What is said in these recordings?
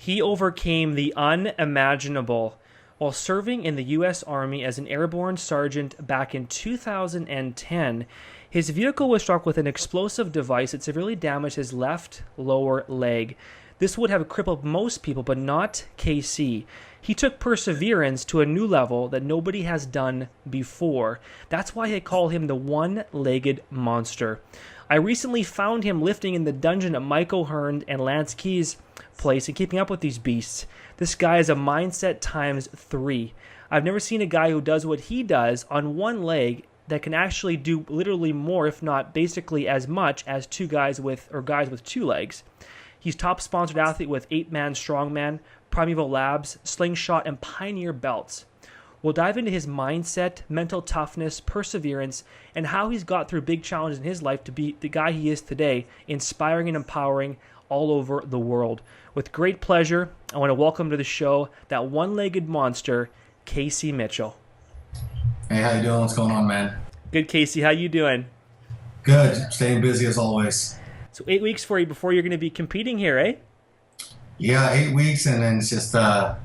He overcame the unimaginable while serving in the U.S. Army as an airborne sergeant back in 2010. His vehicle was struck with an explosive device that severely damaged his left lower leg. This would have crippled most people, but not KC. He took perseverance to a new level that nobody has done before. That's why I call him the one-legged monster. I recently found him lifting in the dungeon at Mike O'Hearn and Lance Key's place and keeping up with these beasts. This guy is a mindset times 3. I've never seen a guy who does what he does on one leg that can actually do literally more, if not basically as much as guys with 2 legs. He's top sponsored athlete with 8-Man Strongman, Primeval Labs, Slingshot, and Pioneer belts. We'll dive into his mindset, mental toughness, perseverance, and how he's got through big challenges in his life to be the guy he is today, inspiring and empowering all over the world. With great pleasure, I want to welcome to the show that one-legged monster, Casey Mitchell. Hey, how you doing? What's going on, man? Good, Casey. How you doing? Good. Staying busy as always. So 8 weeks for you before you're going to be competing here, eh? Yeah, 8 weeks, and then it's just the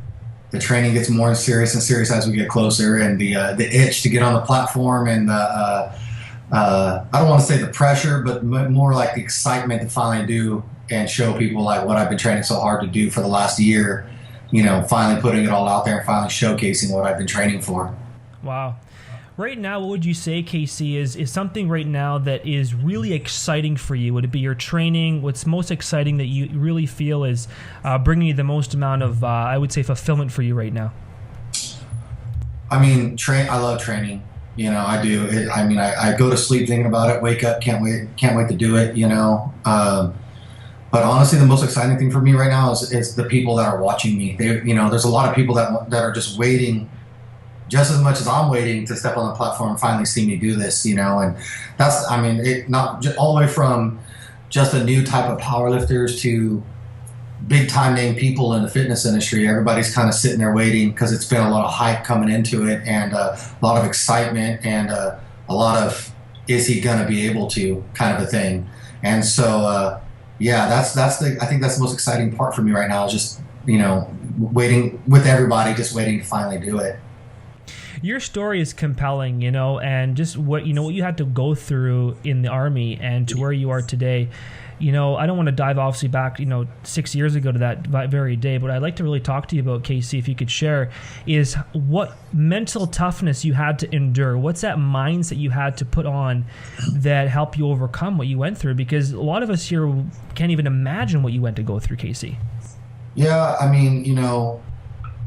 training gets more serious and serious as we get closer, and the itch to get on the platform, and I don't want to say the pressure, but more like the excitement to finally do and show people like what I've been training so hard to do for the last year. Finally putting it all out there and finally showcasing what I've been training for. Wow. Right now, what would you say, Casey, is something right now that is really exciting for you? Would it be your training? What's most exciting that you really feel is bringing you the most amount of, I would say, fulfillment for you right now? I mean, I love training. I do. I go to sleep thinking about it, wake up, can't wait to do it, But honestly, the most exciting thing for me right now is the people that are watching me. There's a lot of people that are just waiting just as much as I'm waiting to step on the platform and finally see me do this, and that's, not just all the way from just a new type of powerlifters to big time name people in the fitness industry. Everybody's kind of sitting there waiting because it's been a lot of hype coming into it, and a lot of excitement, and a lot of, is he going to be able to kind of a thing. And so, I think that's the most exciting part for me right now is just, waiting with everybody, just waiting to finally do it. Your story is compelling, and just what you had to go through in the Army and to where you are today. I don't want to dive obviously back, 6 years ago to that very day, but I'd like to really talk to you about, Casey, if you could share, is what mental toughness you had to endure. What's that mindset you had to put on that helped you overcome what you went through? Because a lot of us here can't even imagine what you went to go through, Casey. Yeah,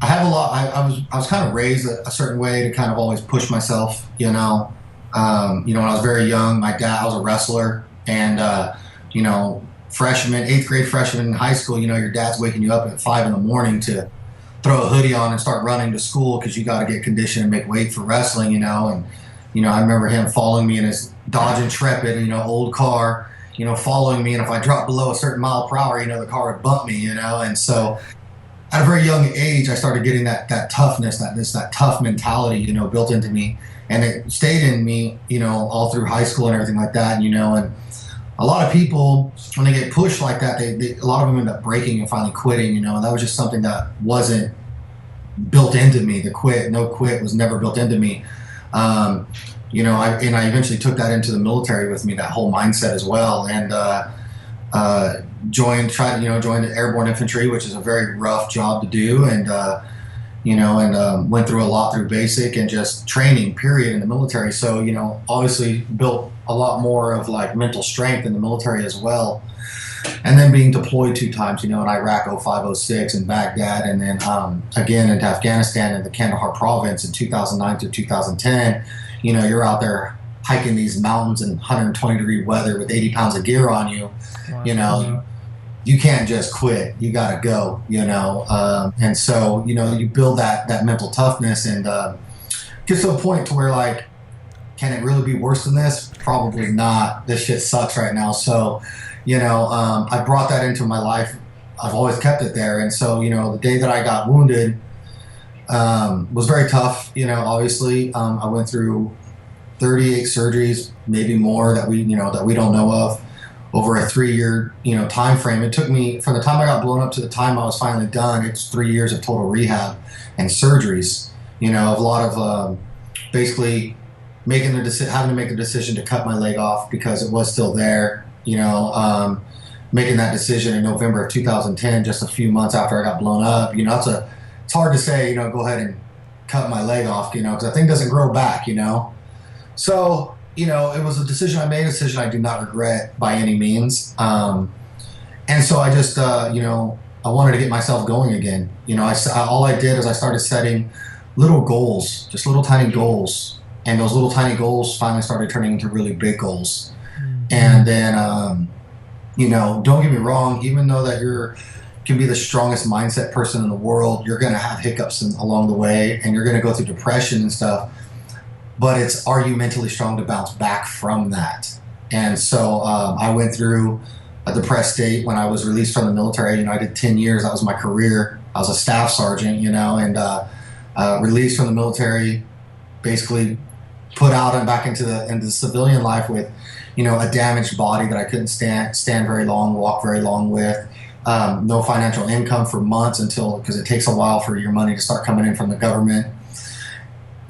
I have a lot. I was kind of raised a certain way to kind of always push myself. When I was very young, I was a wrestler, and 8th grade freshman in high school, your dad's waking you up at 5 a.m. to throw a hoodie on and start running to school because you got to get conditioned and make weight for wrestling. And I remember him following me in his Dodge Intrepid, old car, following me, and if I dropped below a certain mile per hour, the car would bump me, and so. At a very young age, I started getting that toughness, that tough mentality, built into me, and it stayed in me, all through high school and everything like that, and a lot of people, when they get pushed like that, a lot of them end up breaking and finally quitting, and that was just something that wasn't built into me. No quit was never built into me. I eventually took that into the military with me, that whole mindset as well, and joined the airborne infantry, which is a very rough job to do, and went through a lot through basic and just training period in the military. So obviously built a lot more of like mental strength in the military as well, and then being deployed 2 times, in Iraq 05, 06 in Baghdad, and then again into Afghanistan in the Kandahar province in 2009 to 2010. You're out there hiking these mountains in 120-degree weather with 80 pounds of gear on you. Wow. You can't just quit. You got to go, and so, you build that mental toughness, and get to a point to where, like, can it really be worse than this? Probably not. This shit sucks right now. So, I brought that into my life. I've always kept it there. And so, the day that I got wounded was very tough. Obviously, I went through 38 surgeries, maybe more that we don't know of. over a 3 year, time frame. It took me from the time I got blown up to the time I was finally done. It's 3 years of total rehab and surgeries. A lot of basically having to make the decision to cut my leg off because it was still there. Making that decision in November of 2010, just a few months after I got blown up. It's hard to say, go ahead and cut my leg off, because that thing doesn't grow back. So, it was a decision I made, a decision I do not regret by any means. And so I just, I wanted to get myself going again. All I did is I started setting little goals, just little tiny goals. And those little tiny goals finally started turning into really big goals. And then, don't get me wrong, even though that can be the strongest mindset person in the world, you're going to have hiccups along the way, and you're going to go through depression and stuff. But are you mentally strong to bounce back from that? And so I went through a depressed state when I was released from the military. I did 10 years. That was my career. I was a staff sergeant, and released from the military, basically put out and back into the civilian life with, a damaged body that I couldn't stand very long, walk very long with. No financial income for months because it takes a while for your money to start coming in from the government.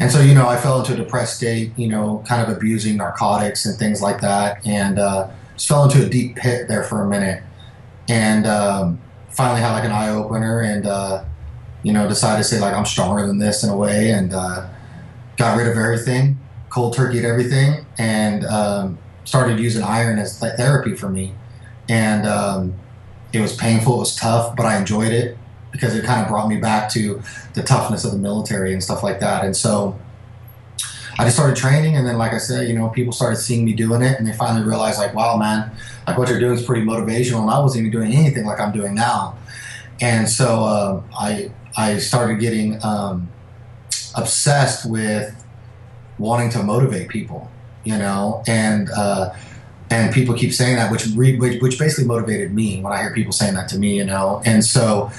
And so, I fell into a depressed state, kind of abusing narcotics and things like that, and just fell into a deep pit there for a minute. And finally had like an eye opener, and decided to say like I'm stronger than this in a way, and got rid of everything, cold turkeyed everything, and started using iron as therapy for me. And it was painful, it was tough, but I enjoyed it, because it kind of brought me back to the toughness of the military and stuff like that. And so I just started training, and then, like I said, people started seeing me doing it, and they finally realized, like, wow, man, like what you're doing is pretty motivational, and I wasn't even doing anything like I'm doing now. And so I started getting obsessed with wanting to motivate people, and people keep saying that, which basically motivated me when I hear people saying that to me, and so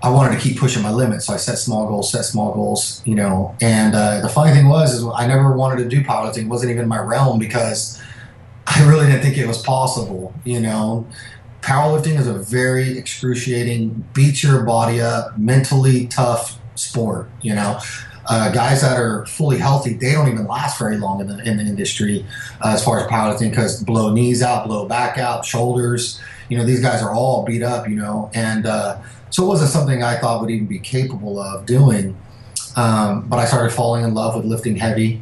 I wanted to keep pushing my limits. So I set small goals, and the funny thing is I never wanted to do powerlifting. It wasn't even in my realm, because I really didn't think it was possible. Powerlifting is a very excruciating, beat your body up, mentally tough sport. Guys that are fully healthy, they don't even last very long in the industry as far as powerlifting, because blow knees out, blow back out, shoulders. These guys are all beat up, and so it wasn't something I thought would even be capable of doing. But I started falling in love with lifting heavy,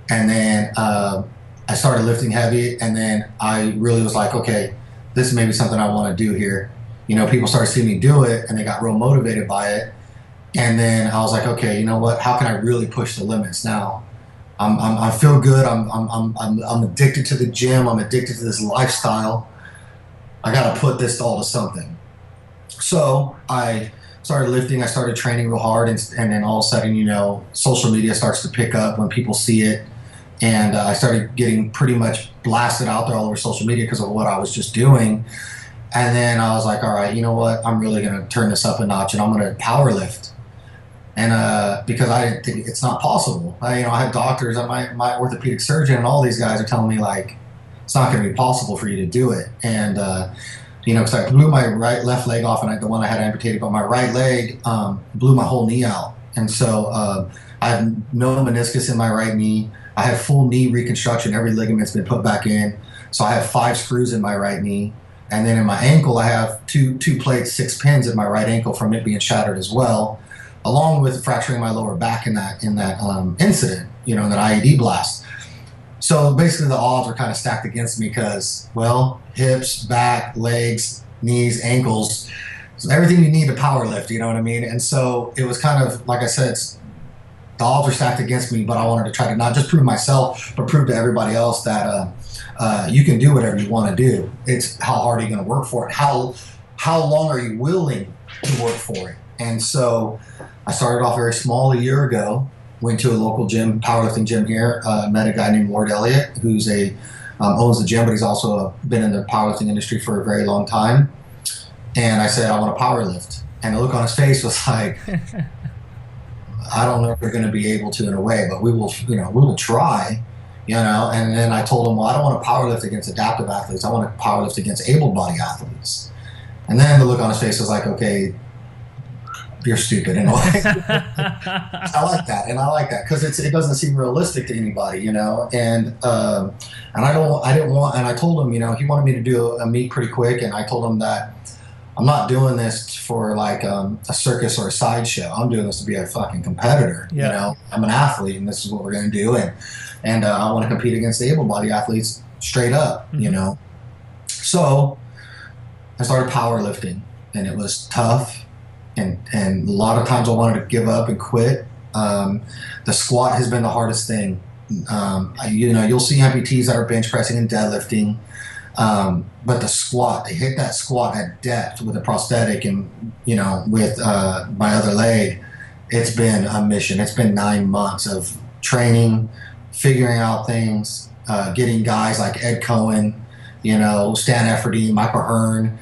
and then I started lifting heavy, and then I really was like, okay, this may be something I want to do here. People started seeing me do it, and they got real motivated by it. And then I was like, okay, you know what? How can I really push the limits now? I feel good. I'm addicted to the gym. I'm addicted to this lifestyle. I got to put this all to something. So I started lifting. I started training real hard, and then all of a sudden, social media starts to pick up when people see it, and I started getting pretty much blasted out there all over social media because of what I was just doing. And then I was like, all right, you know what? I'm really going to turn this up a notch, and I'm going to power lift. And because I didn't think it's not possible. I had doctors, my orthopedic surgeon, and all these guys are telling me like it's not going to be possible for you to do it. And because I blew my left leg off, and the one I had amputated, but my right leg blew my whole knee out. And so I have no meniscus in my right knee. I have full knee reconstruction. Every ligament's been put back in. So I have 5 screws in my right knee. And then in my ankle, I have two plates, 6 pins in my right ankle from it being shattered as well, along with fracturing my lower back in that incident, in that IED blast. So basically the odds are kind of stacked against me because, well, hips, back, legs, knees, ankles, so everything you need to power lift, you know what I mean? And so it was kind of, like I said, the odds are stacked against me, but I wanted to try to not just prove myself, but prove to everybody else that you can do whatever you want to do. It's how hard are you going to work for it? How long are you willing to work for it? And so I started off very small a year ago, went to a local gym, powerlifting gym here, met a guy named Lord Elliott, who's owns the gym, but he's also been in the powerlifting industry for a very long time. And I said, I want to power lift. And the look on his face was like, I don't know if we're going to be able to in a way, but we will try. you know. And then I told him, well, I don't want to power lift against adaptive athletes. I want to power lift against able-bodied athletes. And then the look on his face was like, okay, you're stupid in a way. I like that, and I like that because it doesn't seem realistic to anybody, you know. And I didn't want, and I told him, you know, he wanted me to do a meet pretty quick, and I told him that I'm not doing this for like a circus or a sideshow. I'm doing this to be a fucking competitor. Yeah. You know, I'm an athlete, and this is what we're going to do, and I want to compete against the able-bodied athletes straight up, you know. So I started powerlifting, and it was tough. And a lot of times I wanted to give up and quit. The squat has been the hardest thing. You know, you'll see amputees that are bench pressing and deadlifting, but the squat, they hit that squat at depth with a prosthetic and, you know, with my other leg. It's been a mission. It's been 9 months of training, figuring out things, getting guys like Ed Cohen, you know, Stan Efforty, Michael Hearn,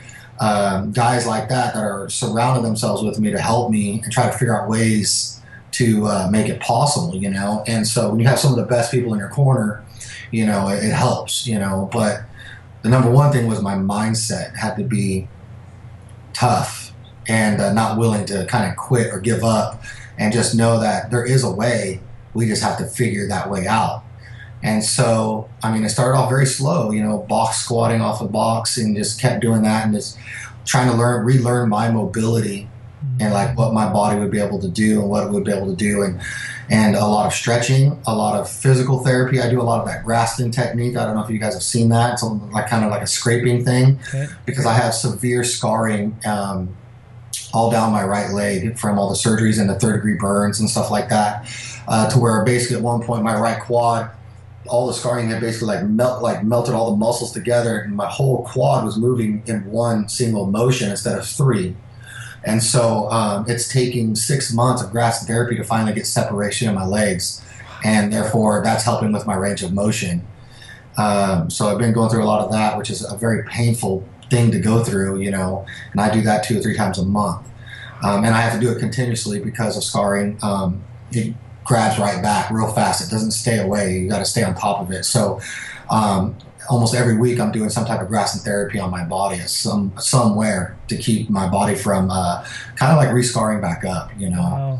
guys like that are surrounding themselves with me to help me and try to figure out ways to make it possible, you know. And so when you have some of the best people in your corner, you know, it helps, you know. But the number one thing was my mindset had to be tough and not willing to kind of quit or give up, and just know that there is a way. We just have to figure that way out. And so, I mean, it started off very slow, you know, box squatting off a box, and just kept doing that and just trying to relearn my mobility and like what my body would be able to do and what it would be able to do. And a lot of stretching, a lot of physical therapy. I do a lot of that Graston technique. I don't know if you guys have seen that. It's like kind of like a scraping thing, because I have severe scarring all down my right leg from all the surgeries and the 3rd-degree burns and stuff like that, to where basically at one point my right quad, all the scarring had basically melted all the muscles together, and my whole quad was moving in one single motion instead of 3. And so it's taking 6 months of Graston therapy to finally get separation in my legs, and therefore that's helping with my range of motion. So I've been going through a lot of that, which is a very painful thing to go through, you know, and I do that 2 or 3 times a month. And I have to do it continuously because of scarring. It grabs right back real fast. It doesn't stay away. You got to stay on top of it. So almost every week I'm doing some type of Graston therapy on my body somewhere to keep my body from kind of like rescarring back up, you know. Wow.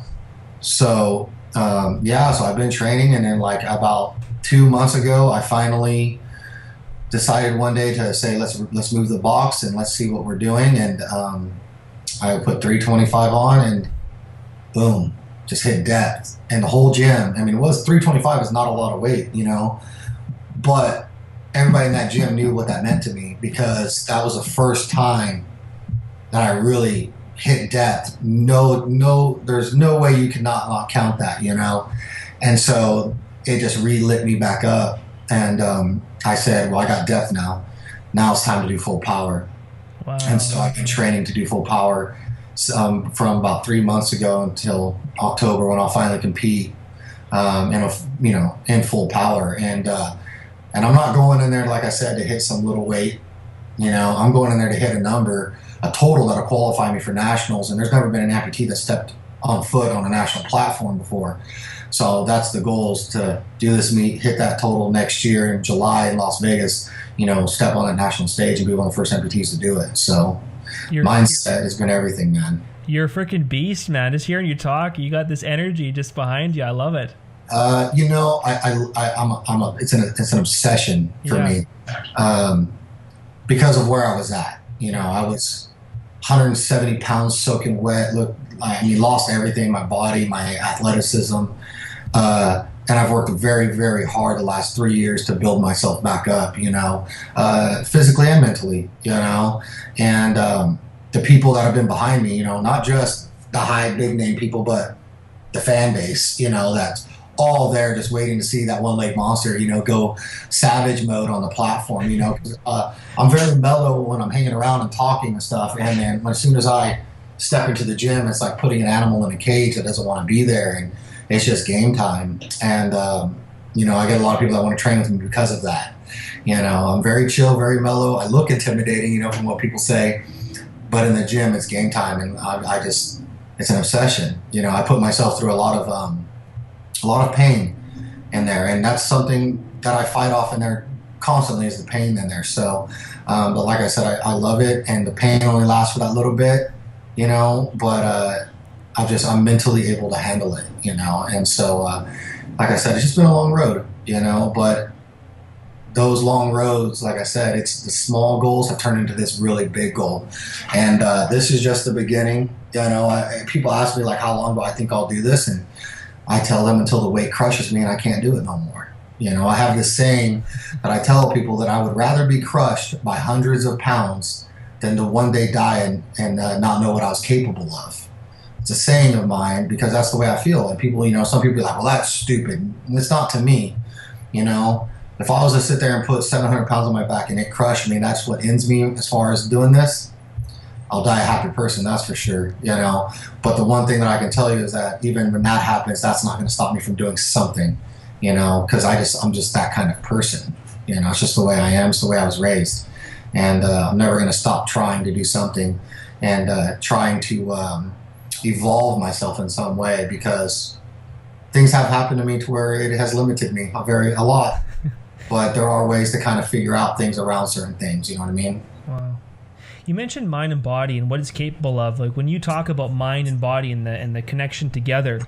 So yeah, so I've been training, and then like about 2 months ago I finally decided one day to say let's move the box and let's see what we're doing. And I put 325 on, and boom, just hit depth. And the whole gym, I mean, it was 325 is not a lot of weight, you know, but everybody in that gym knew what that meant to me, because that was the first time that I really hit depth. There's no way you could not count that, you know. And so it just re-lit me back up, and I said, well, I got depth now. Now it's time to do full power. Wow. And so I've been training to do full power from about 3 months ago until October, when I'll finally compete in full power. And I'm not going in there, like I said, to hit some little weight. You know, I'm going in there to hit a total that'll qualify me for nationals. And there's never been an amputee that stepped on foot on a national platform before. So that's the goal, is to do this meet, hit that total next year in July in Las Vegas, you know, step on that national stage and be one of the first amputees to do it. So mindset has been everything, man. You're a freaking beast, man. Just hearing you talk, you got this energy just behind you. I love it. You know, it's an obsession for me, because of where I was at. You know, I was 170 pounds soaking wet. Lost everything, my body, my athleticism. And I've worked very, very hard the last 3 years to build myself back up, you know, physically and mentally, you know. And the people that have been behind me, you know, not just the high big name people, but the fan base, you know, that's all there just waiting to see That1LegMonster, you know, go savage mode on the platform, you know. I'm very mellow when I'm hanging around and talking and stuff, and then as soon as I step into the gym, it's like putting an animal in a cage that doesn't want to be there, and it's just game time. And you know, I get a lot of people that want to train with me because of that. You know, I'm very chill, very mellow. I look intimidating, you know, from what people say, but in the gym, it's game time, and it's an obsession. You know, I put myself through a lot of pain in there, and that's something that I fight off in there constantly is the pain in there. So, but like I said, I love it, and the pain only lasts for that little bit, you know, but I'm mentally able to handle it, you know. And so, like I said, it's just been a long road, you know, but those long roads, like I said, it's the small goals have turned into this really big goal. And this is just the beginning. You know, people ask me, like, how long do I think I'll do this? And I tell them until the weight crushes me and I can't do it no more. You know, I have this saying that I tell people that I would rather be crushed by hundreds of pounds than to one day die and not know what I was capable of. It's a saying of mine because that's the way I feel. And people, you know, some people be like, well, that's stupid. And it's not to me, you know. If I was to sit there and put 700 pounds on my back and it crushed me, that's what ends me as far as doing this, I'll die a happy person, that's for sure, you know. But the one thing that I can tell you is that even when that happens, that's not going to stop me from doing something, you know, because I'm just that kind of person. You know, it's just the way I am. It's the way I was raised. And I'm never going to stop trying to do something and trying to evolve myself in some way, because things have happened to me to where it has limited me a lot. But there are ways to kind of figure out things around certain things. You know what I mean? Wow. You mentioned mind and body and what it's capable of. Like when you talk about mind and body and the connection together,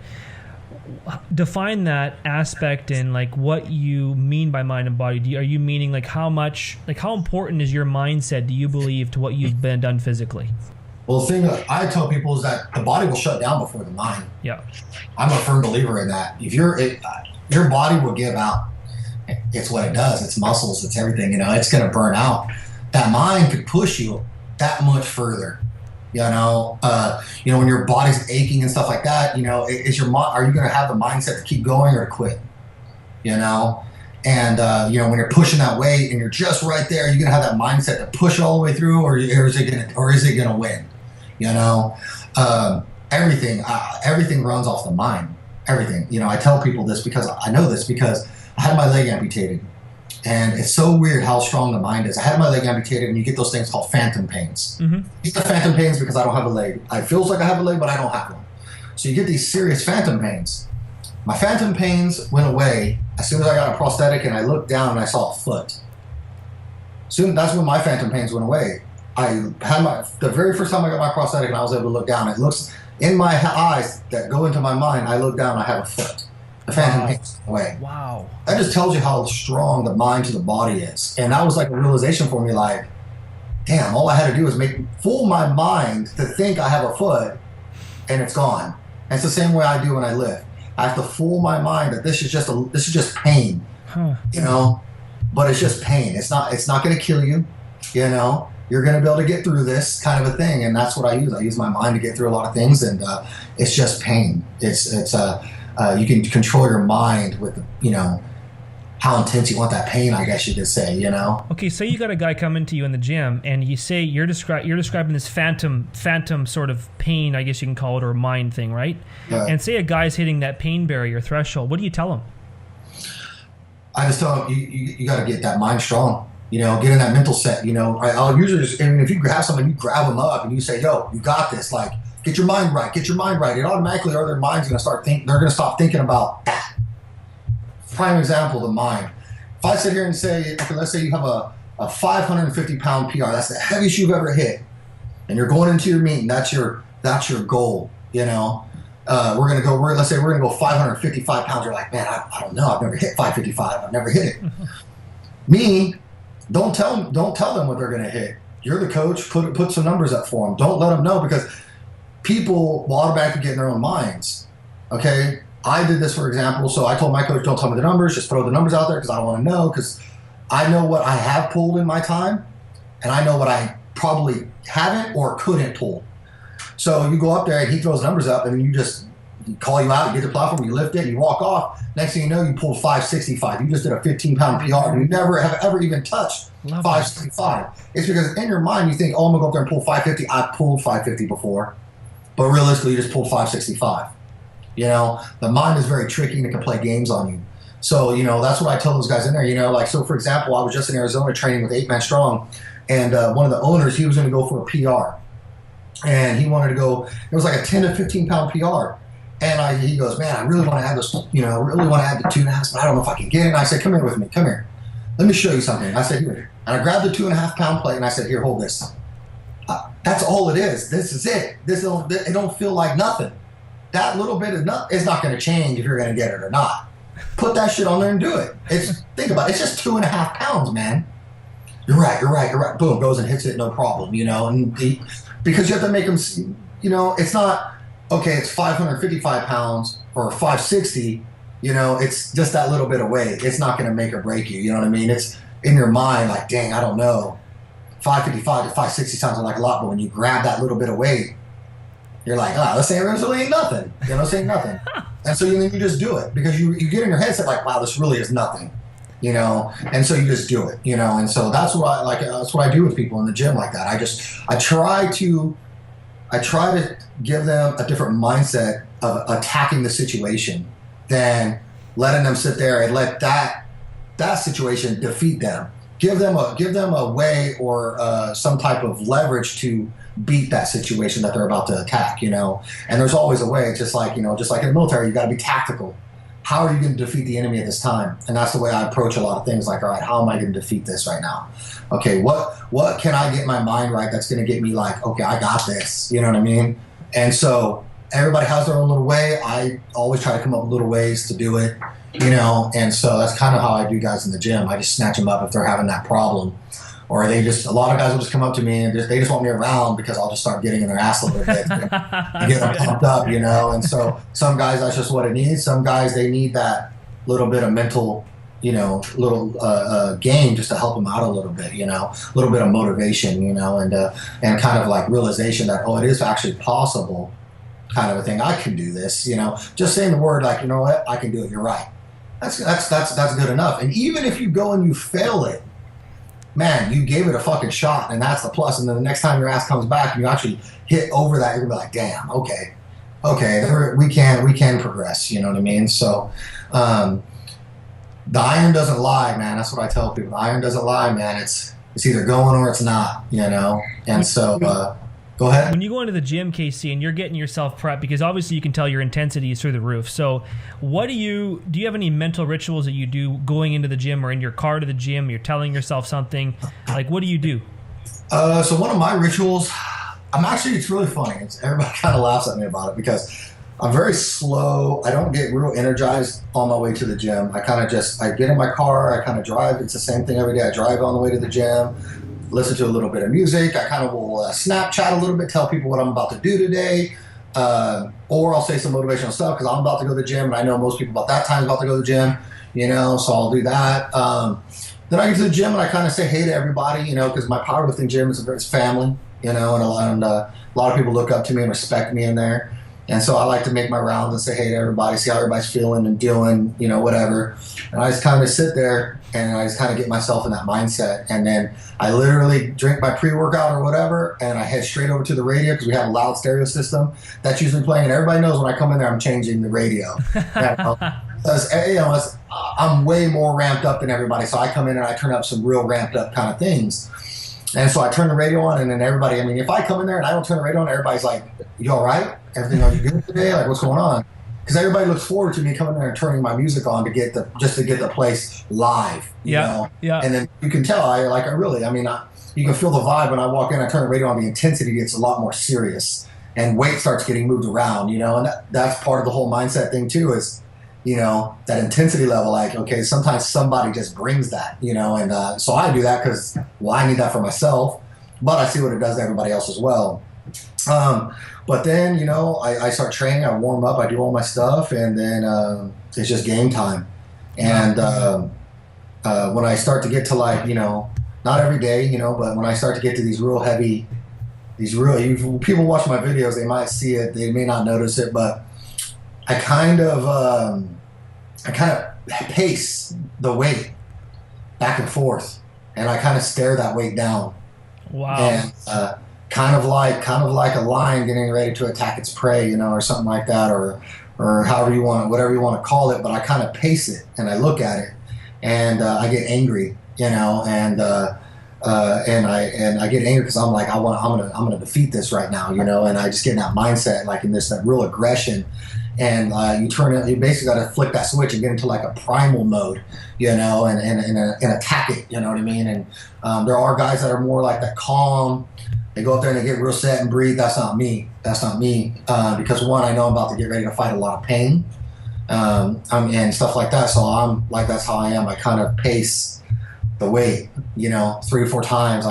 define that aspect and like what you mean by mind and body. Are you meaning like how important is your mindset, do you believe, to what you've been done physically? Well, the thing that I tell people is that the body will shut down before the mind. Yeah. I'm a firm believer in that. If your body will give out. It's what it does. It's muscles. It's everything. You know, it's going to burn out. That mind could push you that much further. You know, when your body's aching and stuff like that. You know, are you going to have the mindset to keep going or to quit? You know, and when you're pushing that weight and you're just right there, you're going to have that mindset to push all the way through, or is it going to win? You know, everything runs off the mind. Everything. You know, I tell people this because I know this because I had my leg amputated, and it's so weird how strong the mind is. I had my leg amputated, and you get those things called phantom pains. Mm-hmm. You get the phantom pains because I don't have a leg. It feels like I have a leg, but I don't have one. So you get these serious phantom pains. My phantom pains went away as soon as I got a prosthetic, and I looked down and I saw a foot. That's when my phantom pains went away. The very first time I got my prosthetic and I was able to look down, it looks in my eyes that go into my mind. I look down, I have a foot. The phantom pains away. Wow. That just tells you how strong the mind to the body is. And that was like a realization for me, like, damn, all I had to do was fool my mind to think I have a foot, and it's gone. And it's the same way I do when I lift. I have to fool my mind that this is just pain. You know? But it's just pain. It's not gonna kill you, you know. You're gonna be able to get through this kind of a thing, and that's what I use. I use my mind to get through a lot of things, and it's just pain. You can control your mind with, you know, how intense you want that pain, I guess you could say, you know? Okay, so you got a guy coming to you in the gym, and you say you're describing this phantom sort of pain, I guess you can call it, or mind thing, right? Yeah. And say a guy's hitting that pain barrier threshold. What do you tell him? I just tell him, you got to get that mind strong. You know, get in that mental set. You know, I'll usually just, and if you grab somebody, you grab them up and you say, yo, you got this. Like, get your mind right. Get your mind right. It automatically, or their mind's going to start thinking. They're going to stop thinking about that. Prime example, the mind. If I sit here and say, okay, let's say you have a 550-pound PR. That's the heaviest you've ever hit, and you're going into your meeting. That's your goal. You know, let's say we're gonna go 555 pounds. You're like, man, I don't know. I've never hit 555. I've never hit it. Me, don't tell them what they're gonna hit. You're the coach. Put some numbers up for them. Don't let them know, because people will automatically get in their own minds. Okay, I did this, for example. So I told my coach, don't tell me the numbers. Just throw the numbers out there, because I don't want to know, because I know what I have pulled in my time, and I know what I probably haven't or couldn't pull. So you go up there and he throws numbers up, and then you call you out, you get the platform, you lift it, you walk off. Next thing you know, you pulled 565. You just did a 15-pound PR, and you never have ever even touched 565. It's because in your mind you think, oh, I'm gonna go up there and pull 550. I pulled 550 before, but realistically, you just pulled 565. You know, the mind is very tricky and it can play games on you. So, you know, that's what I tell those guys in there. You know, like, so for example, I was just in Arizona training with 8 Man Strong, and one of the owners, he was going to go for a PR, and he wanted to go. It was like a 10 to 15 pound PR. And he goes, man, I really want to add this, I really want to add the 2.5, but I don't know if I can get it. And I said, come here with me, come here. Let me show you something. I said, here. And I grabbed the 2.5 pound plate and I said, here, hold this. That's all it is. This is it. It don't feel like nothing. That little bit is not going to change if you're going to get it or not. Put that shit on there and do it. Think about it. It's just 2.5 pounds, man. You're right. Boom, goes and hits it, no problem, because you have to make them, it's not, okay, it's 555 pounds or 560, it's just that little bit of weight. It's not going to make or break you, you know what I mean? It's in your mind like, dang, I don't know. 555 to 560 sounds like a lot, but when you grab that little bit of weight, you're like, this really ain't nothing. This ain't nothing. And so you just do it because you get in your headset like, wow, this really is nothing. And so you just do it, and so that's what I do with people in the gym like that. I try to give them a different mindset of attacking the situation than letting them sit there and let that situation defeat them. Give them a way or some type of leverage to beat that situation that they're about to attack, and there's always a way. It's just like in the military, you got to be tactical. How are you going to defeat the enemy at this time? And that's the way I approach a lot of things. Like, all right, how am I going to defeat this right now? Okay, what can I get my mind right that's going to get me like, okay, I got this. You know what I mean? And so everybody has their own little way. I always try to come up with little ways to do it, and so that's kind of how I do guys in the gym. I just snatch them up if they're having that problem. Or a lot of guys will just come up to me and they just want me around because I'll just start getting in their ass a little bit and get them pumped up, and so some guys, that's just what it needs. Some guys, they need that little bit of mental, little game just to help them out a little bit, a little bit of motivation, and kind of like realization that, it is actually possible kind of a thing. I can do this, just saying the word like, you know what, I can do it. You're right. That's good enough. And even if you go and you fail it, man, you gave it a fucking shot, and that's the plus. And then the next time your ass comes back and you actually hit over that, you're gonna be like, damn, okay, we can progress. You know what I mean? So, the iron doesn't lie, man. That's what I tell people. The iron doesn't lie, man. It's either going or it's not. And so. Go ahead. When you go into the gym, Casey, and you're getting yourself prepped, because obviously you can tell your intensity is through the roof. So what do you have any mental rituals that you do going into the gym or in your car to the gym? You're telling yourself something. Like, what do you do? So one of my rituals, it's really funny. Everybody kind of laughs at me about it because I'm very slow. I don't get real energized on my way to the gym. I get in my car. I kind of drive. It's the same thing every day. I drive on the way to the gym. Listen to a little bit of music. I kind of will Snapchat a little bit, tell people what I'm about to do today. Or I'll say some motivational stuff because I'm about to go to the gym and I know most people about that time about to go to the gym, so I'll do that. Then I get to the gym and I kind of say hey to everybody, because my powerlifting gym is family, and a lot of people look up to me and respect me in there. And so I like to make my rounds and say hey to everybody, see how everybody's feeling and doing, whatever. And I just kind of sit there and I just kind of get myself in that mindset. And then I literally drink my pre-workout or whatever, and I head straight over to the radio because we have a loud stereo system that's usually playing. And everybody knows when I come in there, I'm changing the radio. Because I'm way more ramped up than everybody. So I come in and I turn up some real ramped up kind of things. And so I turn the radio on, and then everybody, if I come in there and I don't turn the radio on, everybody's like, you all right? Everything, are you good today? Like, what's going on? Because everybody looks forward to me coming there and turning my music on to get the place live, you know? Yeah. And then you can tell, you can feel the vibe when I walk in, I turn the radio on, the intensity gets a lot more serious, and weight starts getting moved around, and that's part of the whole mindset thing too is, that intensity level, like, okay, sometimes somebody just brings that, and so I do that because, I need that for myself, but I see what it does to everybody else as well. But then, I start training, I warm up, I do all my stuff, and then it's just game time. And when I start to get to not every day, but when I start to get to these real heavy, people watch my videos, they might see it, they may not notice it, but I kind of pace the weight back and forth, and I kind of stare that weight down. Wow. And kind of like a lion getting ready to attack its prey, or something like that, or however you want, whatever you want to call it. But I kind of pace it and I look at it, and I get angry, and I get angry because I'm like, I'm gonna defeat this right now, and I just get in that mindset, like in that real aggression. and you turn it. You basically got to flick that switch and get into like a primal mode, you know, and attack it. You know what I mean? And there are guys that are more like that calm. They go up there and they get real set and breathe. That's not me. That's not me. Because one, I know I'm about to get ready to fight a lot of pain, and stuff like that. So I'm like, that's how I am. I kind of pace the weight, you know, 3 or 4 times.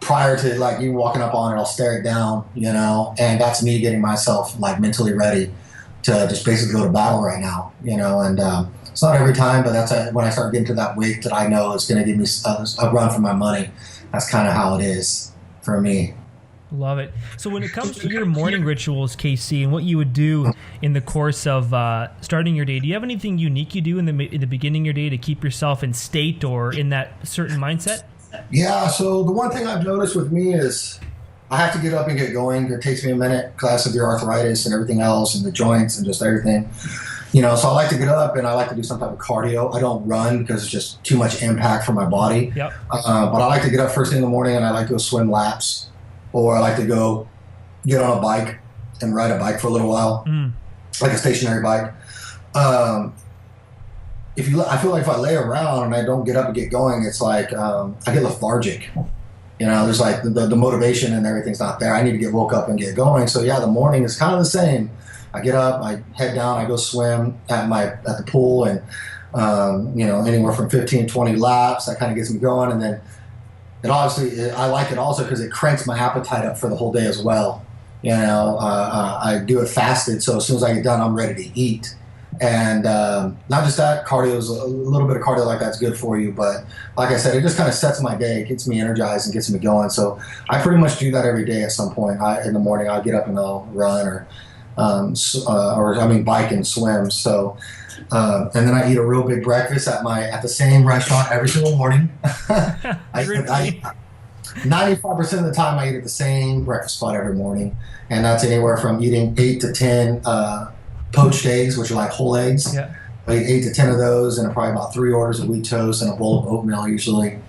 Prior to like you walking up on it, I'll stare it down, you know, and that's me getting myself like mentally ready to just basically go to battle right now, you know. And it's not every time, but that's when I start getting to that weight that I know is going to give me a run for my money. That's kind of how it is for me. Love it. So when it comes to your morning rituals, KC, and what you would do in the course of starting your day, do you have anything unique you do in the beginning of your day to keep yourself in state or in that certain mindset? Yeah, so the one thing I've noticed with me is I have to get up and get going. It takes me a minute because I have severe arthritis and everything else and the joints and just everything. You know, so I like to get up and I like to do some type of cardio. I don't run because it's just too much impact for my body. Yep. But I like to get up first thing in the morning and I like to go swim laps, or I like to go get on a bike and ride a bike for a little while, like a stationary bike. I feel like if I lay around and I don't get up and get going, it's like I get lethargic. You know, there's like the motivation and everything's not there. I need to get woke up and get going. So yeah, the morning is kind of the same. I get up, I head down, I go swim at the pool, and you know, anywhere from 15 to 20 laps. That kind of gets me going, and then I like it also because it cranks my appetite up for the whole day as well. You know, I do it fasted, so as soon as I get done, I'm ready to eat. And not just that, cardio is a little bit of cardio like that's good for you, but like I said, it just kind of sets my day, it gets me energized and gets me going. So I pretty much do that every day at some point. In the morning, I'll get up and I'll run or bike and swim. So and then I eat a real big breakfast at the same restaurant every single morning. 95% of the time I eat at the same breakfast spot every morning, and that's anywhere from eating 8 to 10 poached eggs, which are like whole eggs. Yeah. I eat 8 to 10 of those, and probably about 3 orders of wheat toast and a bowl of oatmeal usually.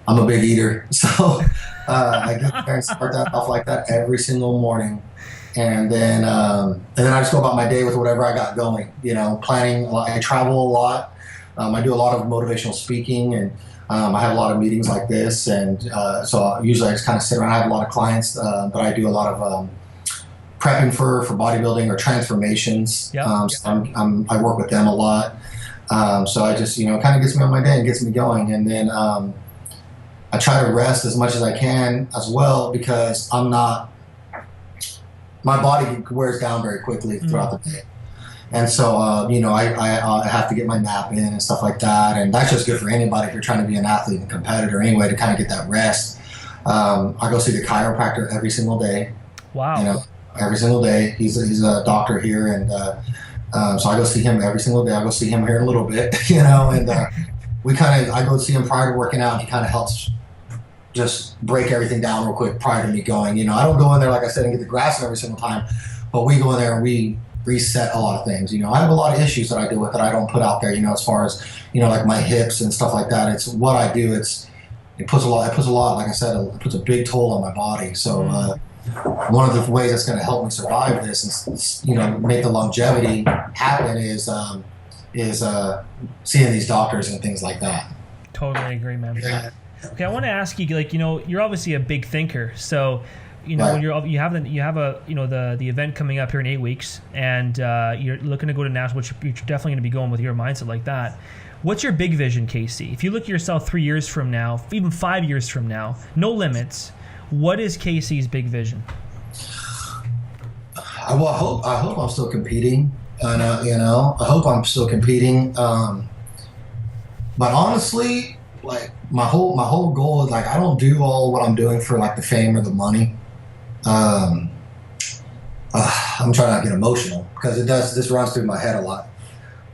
I'm a big eater, so I get there and start that off like that every single morning, and then I just go about my day with whatever I got going. You know, planning. I travel a lot. I do a lot of motivational speaking, and I have a lot of meetings like this, and so usually I just kind of sit around. I have a lot of clients, but I do a lot of prepping for bodybuilding or transformations. Yep. So I work with them a lot. So I just, you know, kind of gets me on my day and gets me going. And then I try to rest as much as I can as well, because my body wears down very quickly throughout the day. And so, you know, I have to get my nap in and stuff like that. And that's just good for anybody if you're trying to be an athlete and competitor anyway, to kind of get that rest. I go see the chiropractor every single day. Wow. You know, every single day. He's a doctor here, and so I go see him every single day. I go see him here in a little bit, you know, and I go see him prior to working out, and he kind of helps just break everything down real quick prior to me going. You know, I don't go in there, like I said, and get the grass every single time, but we go in there and we reset a lot of things. You know, I have a lot of issues that I deal with that I don't put out there, you know, as far as, you know, like my hips and stuff like that. It's what I do. It puts a lot, like I said, it puts a big toll on my body. So, one of the ways that's going to help me survive this and, you know, make the longevity happen is seeing these doctors and things like that. Totally agree, man. Yeah. Okay, I want to ask you, like, you know, you're obviously a big thinker, so, you know, right. When you have the event coming up here in 8 weeks, and you're looking to go to national, which you're definitely going to be going with your mindset like that. What's your big vision, KC? If you look at yourself 3 years from now, even 5 years from now, no limits. What is KC's big vision? I hope I'm still competing. You know, I hope I'm still competing. But honestly, like my whole goal is, like, I don't do all what I'm doing for like the fame or the money. I'm trying not to get emotional because this runs through my head a lot.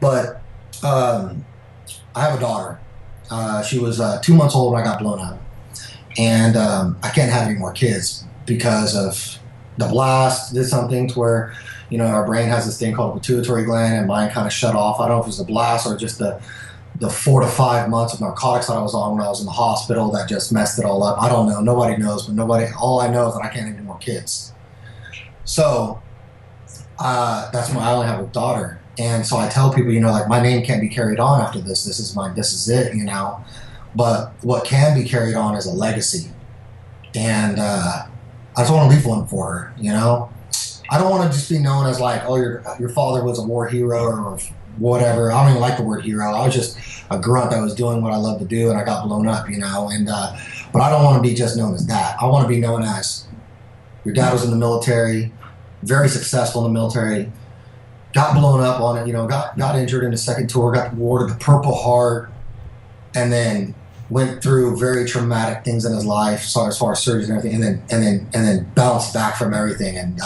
But I have a daughter. She was 2 months old when I got blown up. And I can't have any more kids because of the blast. Did something to where, you know, our brain has this thing called the pituitary gland, and mine kind of shut off. I don't know if it was the blast or just the 4 to 5 months of narcotics that I was on when I was in the hospital that just messed it all up. I don't know. Nobody knows, but all I know is that I can't have any more kids. So That's why I only have a daughter. And so I tell people, like my name can't be carried on after this. This is it, But what can be carried on is a legacy. And I just want to leave one for her, I don't want to just be known as like, oh, your father was a war hero or whatever. I don't even like the word hero. I was just a grunt that was doing what I love to do, and I got blown up, And but I don't want to be just known as that. I want to be known as your dad was in the military, very successful in the military, got blown up on it, got injured in the second tour, got awarded the Purple Heart, and then went through very traumatic things in his life, as far as surgery and everything, and then bounced back from everything, and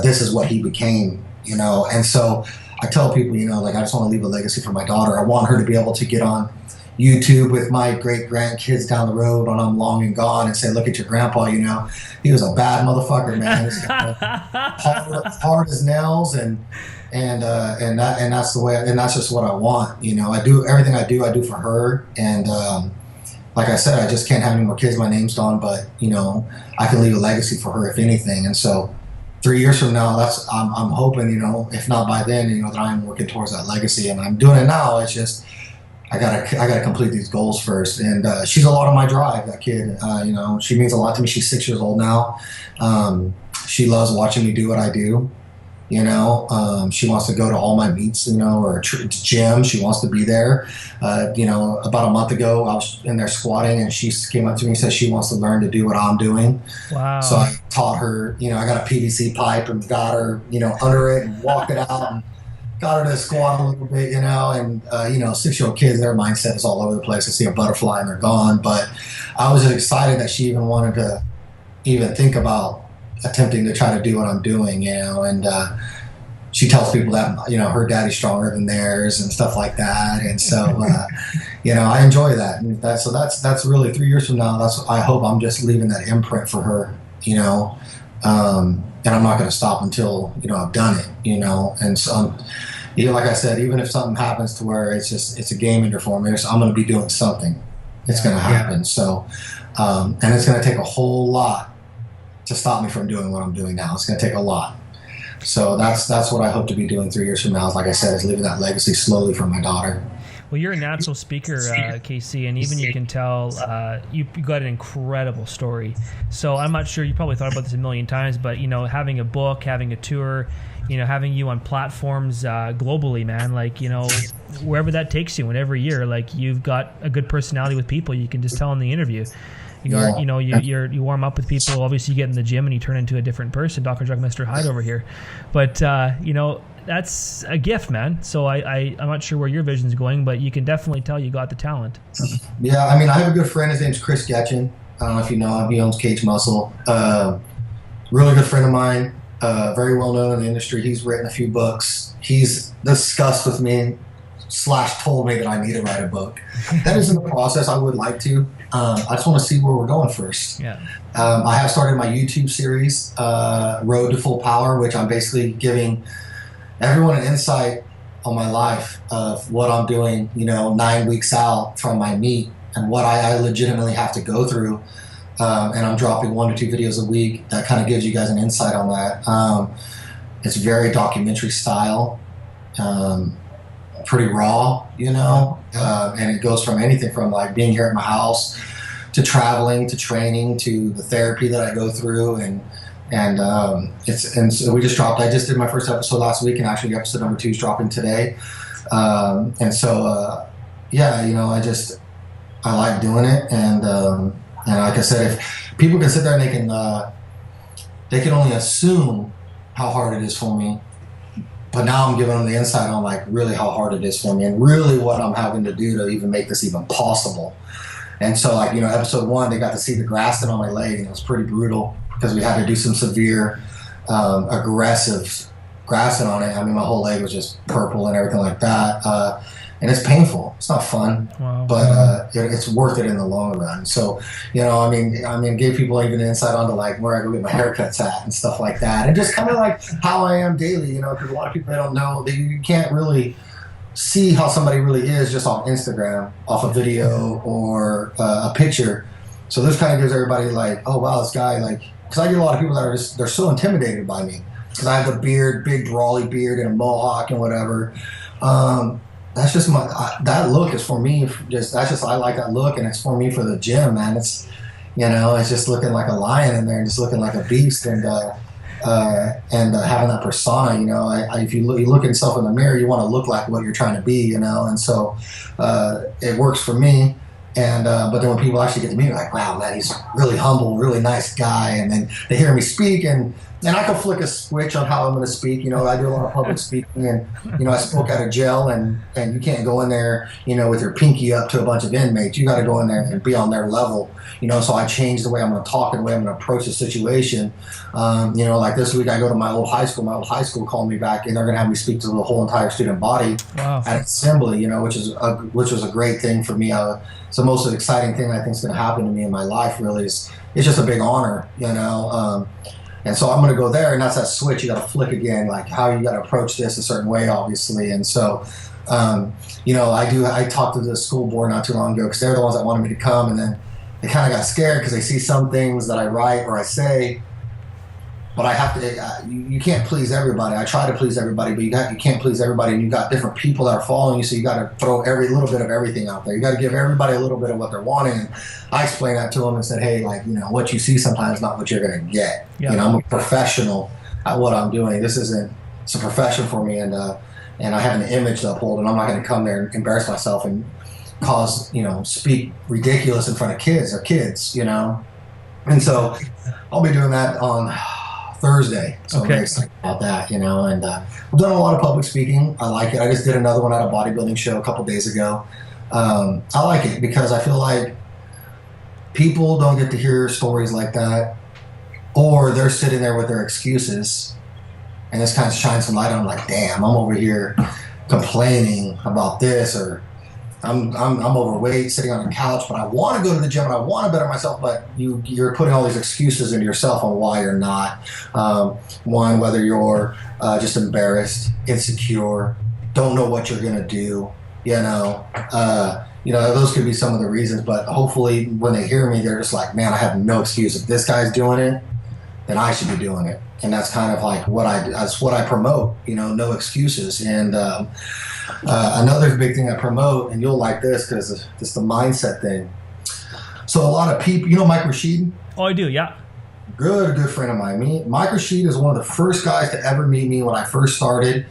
this is what he became, And so I tell people, like I just want to leave a legacy for my daughter. I want her to be able to get on YouTube with my great grandkids down the road when I'm long and gone and say, look at your grandpa, he was a bad motherfucker, man. Hard as nails, and that's the way, and that's just what I want. I do everything I do for her, and like I said, I just can't have any more kids my name's on, but I can leave a legacy for her if anything. And so 3 years from now, I'm hoping, if not by then, that I am working towards that legacy, and I'm doing it now. It's just I gotta complete these goals first. And she's a lot of my drive, that kid. She means a lot to me. She's 6 years old now. She loves watching me do what I do. She wants to go to all my meets, or gym. She wants to be there. About a month ago, I was in there squatting, and she came up to me and said she wants to learn to do what I'm doing. Wow. So I taught her, I got a PVC pipe and got her, under it and walked it out and got her to squat a little bit, and 6-year-old kids, their mindset is all over the place. They see a butterfly and they're gone. But I was just excited that she even wanted to even think about attempting to try to do what I'm doing, and she tells people that, her daddy's stronger than theirs and stuff like that. And so, I enjoy that. And that's really 3 years from now. I hope I'm just leaving that imprint for her, and I'm not going to stop until, I've done it, and so, like I said, even if something happens to where it's a game ender for me, I'm going to be doing something. It's going to happen. Yeah. So, and it's going to take a whole lot to stop me from doing what I'm doing now. It's going to take a lot. So that's what I hope to be doing 3 years from now. Like I said, is leaving that legacy slowly for my daughter. Well, you're a natural speaker, KC, and even you can tell you got an incredible story. So I'm not sure, you probably thought about this a million times, but, having a book, having a tour, having you on platforms globally, man, like, wherever that takes you, and every year, like, you've got a good personality with people. You can just tell in the interview. You warm up with people. Obviously, you get in the gym and you turn into a different person. Dr. Mr. Hyde over here, but that's a gift, man. So I'm not sure where your vision's going, but you can definitely tell you got the talent. Yeah, I have a good friend. His name's Chris Getchin. I don't know if you know him. He owns Cage Muscle. Really good friend of mine. Very well known in the industry. He's written a few books. He's discussed with me / told me that I need to write a book. That is in the process. I would like to. I just want to see where we're going first. Yeah. I have started my YouTube series, Road to Full Power, which I'm basically giving everyone an insight on my life of what I'm doing, 9 weeks out from my meet and what I legitimately have to go through. And I'm dropping 1 to 2 videos a week. That kind of gives you guys an insight on that. It's very documentary style. Pretty raw, and it goes from anything from like being here at my house to traveling to training to the therapy that I go through, and so we just dropped. I just did my first episode last week, and actually episode number 2 is dropping today. And so I like doing it, and like I said, if people can sit there and they can only assume how hard it is for me. But now I'm giving them the insight on like really how hard it is for me and really what I'm having to do to even make this even possible. And so like, episode 1, they got to see the grafting on my leg, and it was pretty brutal because we had to do some severe, aggressive grafting on it. My whole leg was just purple and everything like that. And it's painful. It's not fun, wow. But it's worth it in the long run. So, gave people even an insight onto like where I go get my haircuts at and stuff like that, and just kind of like how I am daily. Because a lot of people don't know that you can't really see how somebody really is just on Instagram, off a video or a picture. So this kind of gives everybody like, oh wow, this guy, like, because I get a lot of people that are they're so intimidated by me. because I have the beard, big brawly beard and a mohawk and whatever. That's just that look is for me. I like that look, and it's for me for the gym, man. It's, it's just looking like a lion in there and just looking like a beast, and having that persona. If you look at yourself in the mirror, you want to look like what you're trying to be, and so it works for me. And but then when people actually get to meet me, like, wow, man, he's really humble, really nice guy, and then they hear me speak, and I can flick a switch on how I'm going to speak. I do a lot of public speaking, and I spoke out of jail, and you can't go in there, with your pinky up to a bunch of inmates. You got to go in there and be on their level, So I changed the way I'm going to talk and the way I'm going to approach the situation. Like this week, I go to my old high school. My old high school called me back, and they're going to have me speak to the whole entire student body at assembly. Which was a great thing for me. It's the most exciting thing I think is going to happen to me in my life. Really, it's just a big honor, And so I'm going to go there, and that's that switch. You got to flick again, like how you got to approach this a certain way, obviously. And so, I talked to the school board not too long ago because they're the ones that wanted me to come, and then they kind of got scared because they see some things that I write or I say, but I have to. You can't please everybody. I try to please everybody, but you can't please everybody, and you got different people that are following you, so you got to throw every little bit of everything out there. You got to give everybody a little bit of what they're wanting. And I explained that to them and said, hey, what you see sometimes is not what you're going to get. Yeah. I'm a professional at what I'm doing. It's a profession for me, and I have an image to uphold, and I'm not going to come there and embarrass myself and speak ridiculous in front of kids. And so I'll be doing that on Thursday, so I'm very excited about that, and I've done a lot of public speaking. I like it. I just did another one at a bodybuilding show a couple days ago. I like it because I feel like people don't get to hear stories like that, or they're sitting there with their excuses, and this kind of shines some light on, like, damn, I'm over here complaining about this, or I'm overweight, sitting on a couch, but I want to go to the gym and I want to better myself. But you're putting all these excuses into yourself on why you're not. One, whether you're just embarrassed, insecure, don't know what you're gonna do. Those could be some of the reasons. But hopefully, when they hear me, they're just like, man, I have no excuse. If this guy's doing it, then I should be doing it. And that's kind of like that's what I promote. No excuses. And another big thing I promote, and you'll like this because it's the mindset thing. So a lot of people, Mike Rasheed? Oh, I do, yeah. Good friend of mine. Mike Rasheed is one of the first guys to ever meet me when I first started,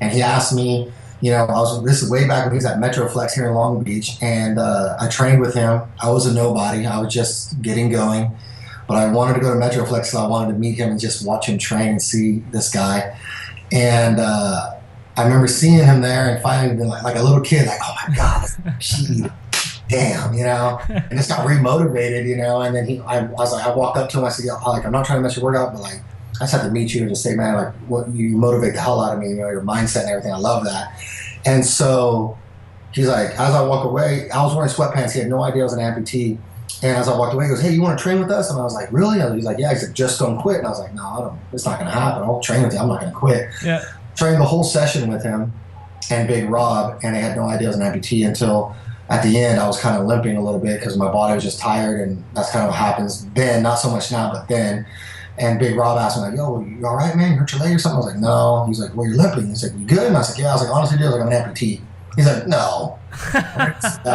and he asked me, this is way back when he was at Metroflex here in Long Beach, and I trained with him. I was a nobody. I was just getting going, but I wanted to go to Metroflex, so I wanted to meet him and just watch him train and see this guy. And I remember seeing him there and finally being like a little kid, like, oh my God, Rasheed, damn, and just got remotivated, and then I walked up to him, I said, I'm not trying to mess your workout, but I just have to meet you and just say, man, what you motivate the hell out of me, your mindset and everything. I love that. And so he's like, as I walk away, I was wearing sweatpants. He had no idea I was an amputee. And as I walked away, he goes, hey, you want to train with us? And I was like, really? He's like, yeah. He said, just don't quit. And I was like, no, it's not going to happen. I'll train with you. I'm not going to quit. Yeah. Trained the whole session with him and Big Rob, and I had no idea I was an amputee until at the end I was kind of limping a little bit because my body was just tired, and that's kind of what happens then, not so much now, but then. And Big Rob asked me, like, yo, you all right, man? You hurt your leg or something? I was like, no. He's like, well, you're limping. He's like, you good? And I was like, yeah. I was like, honestly, dude, I'm an amputee. He's like, no. I'm an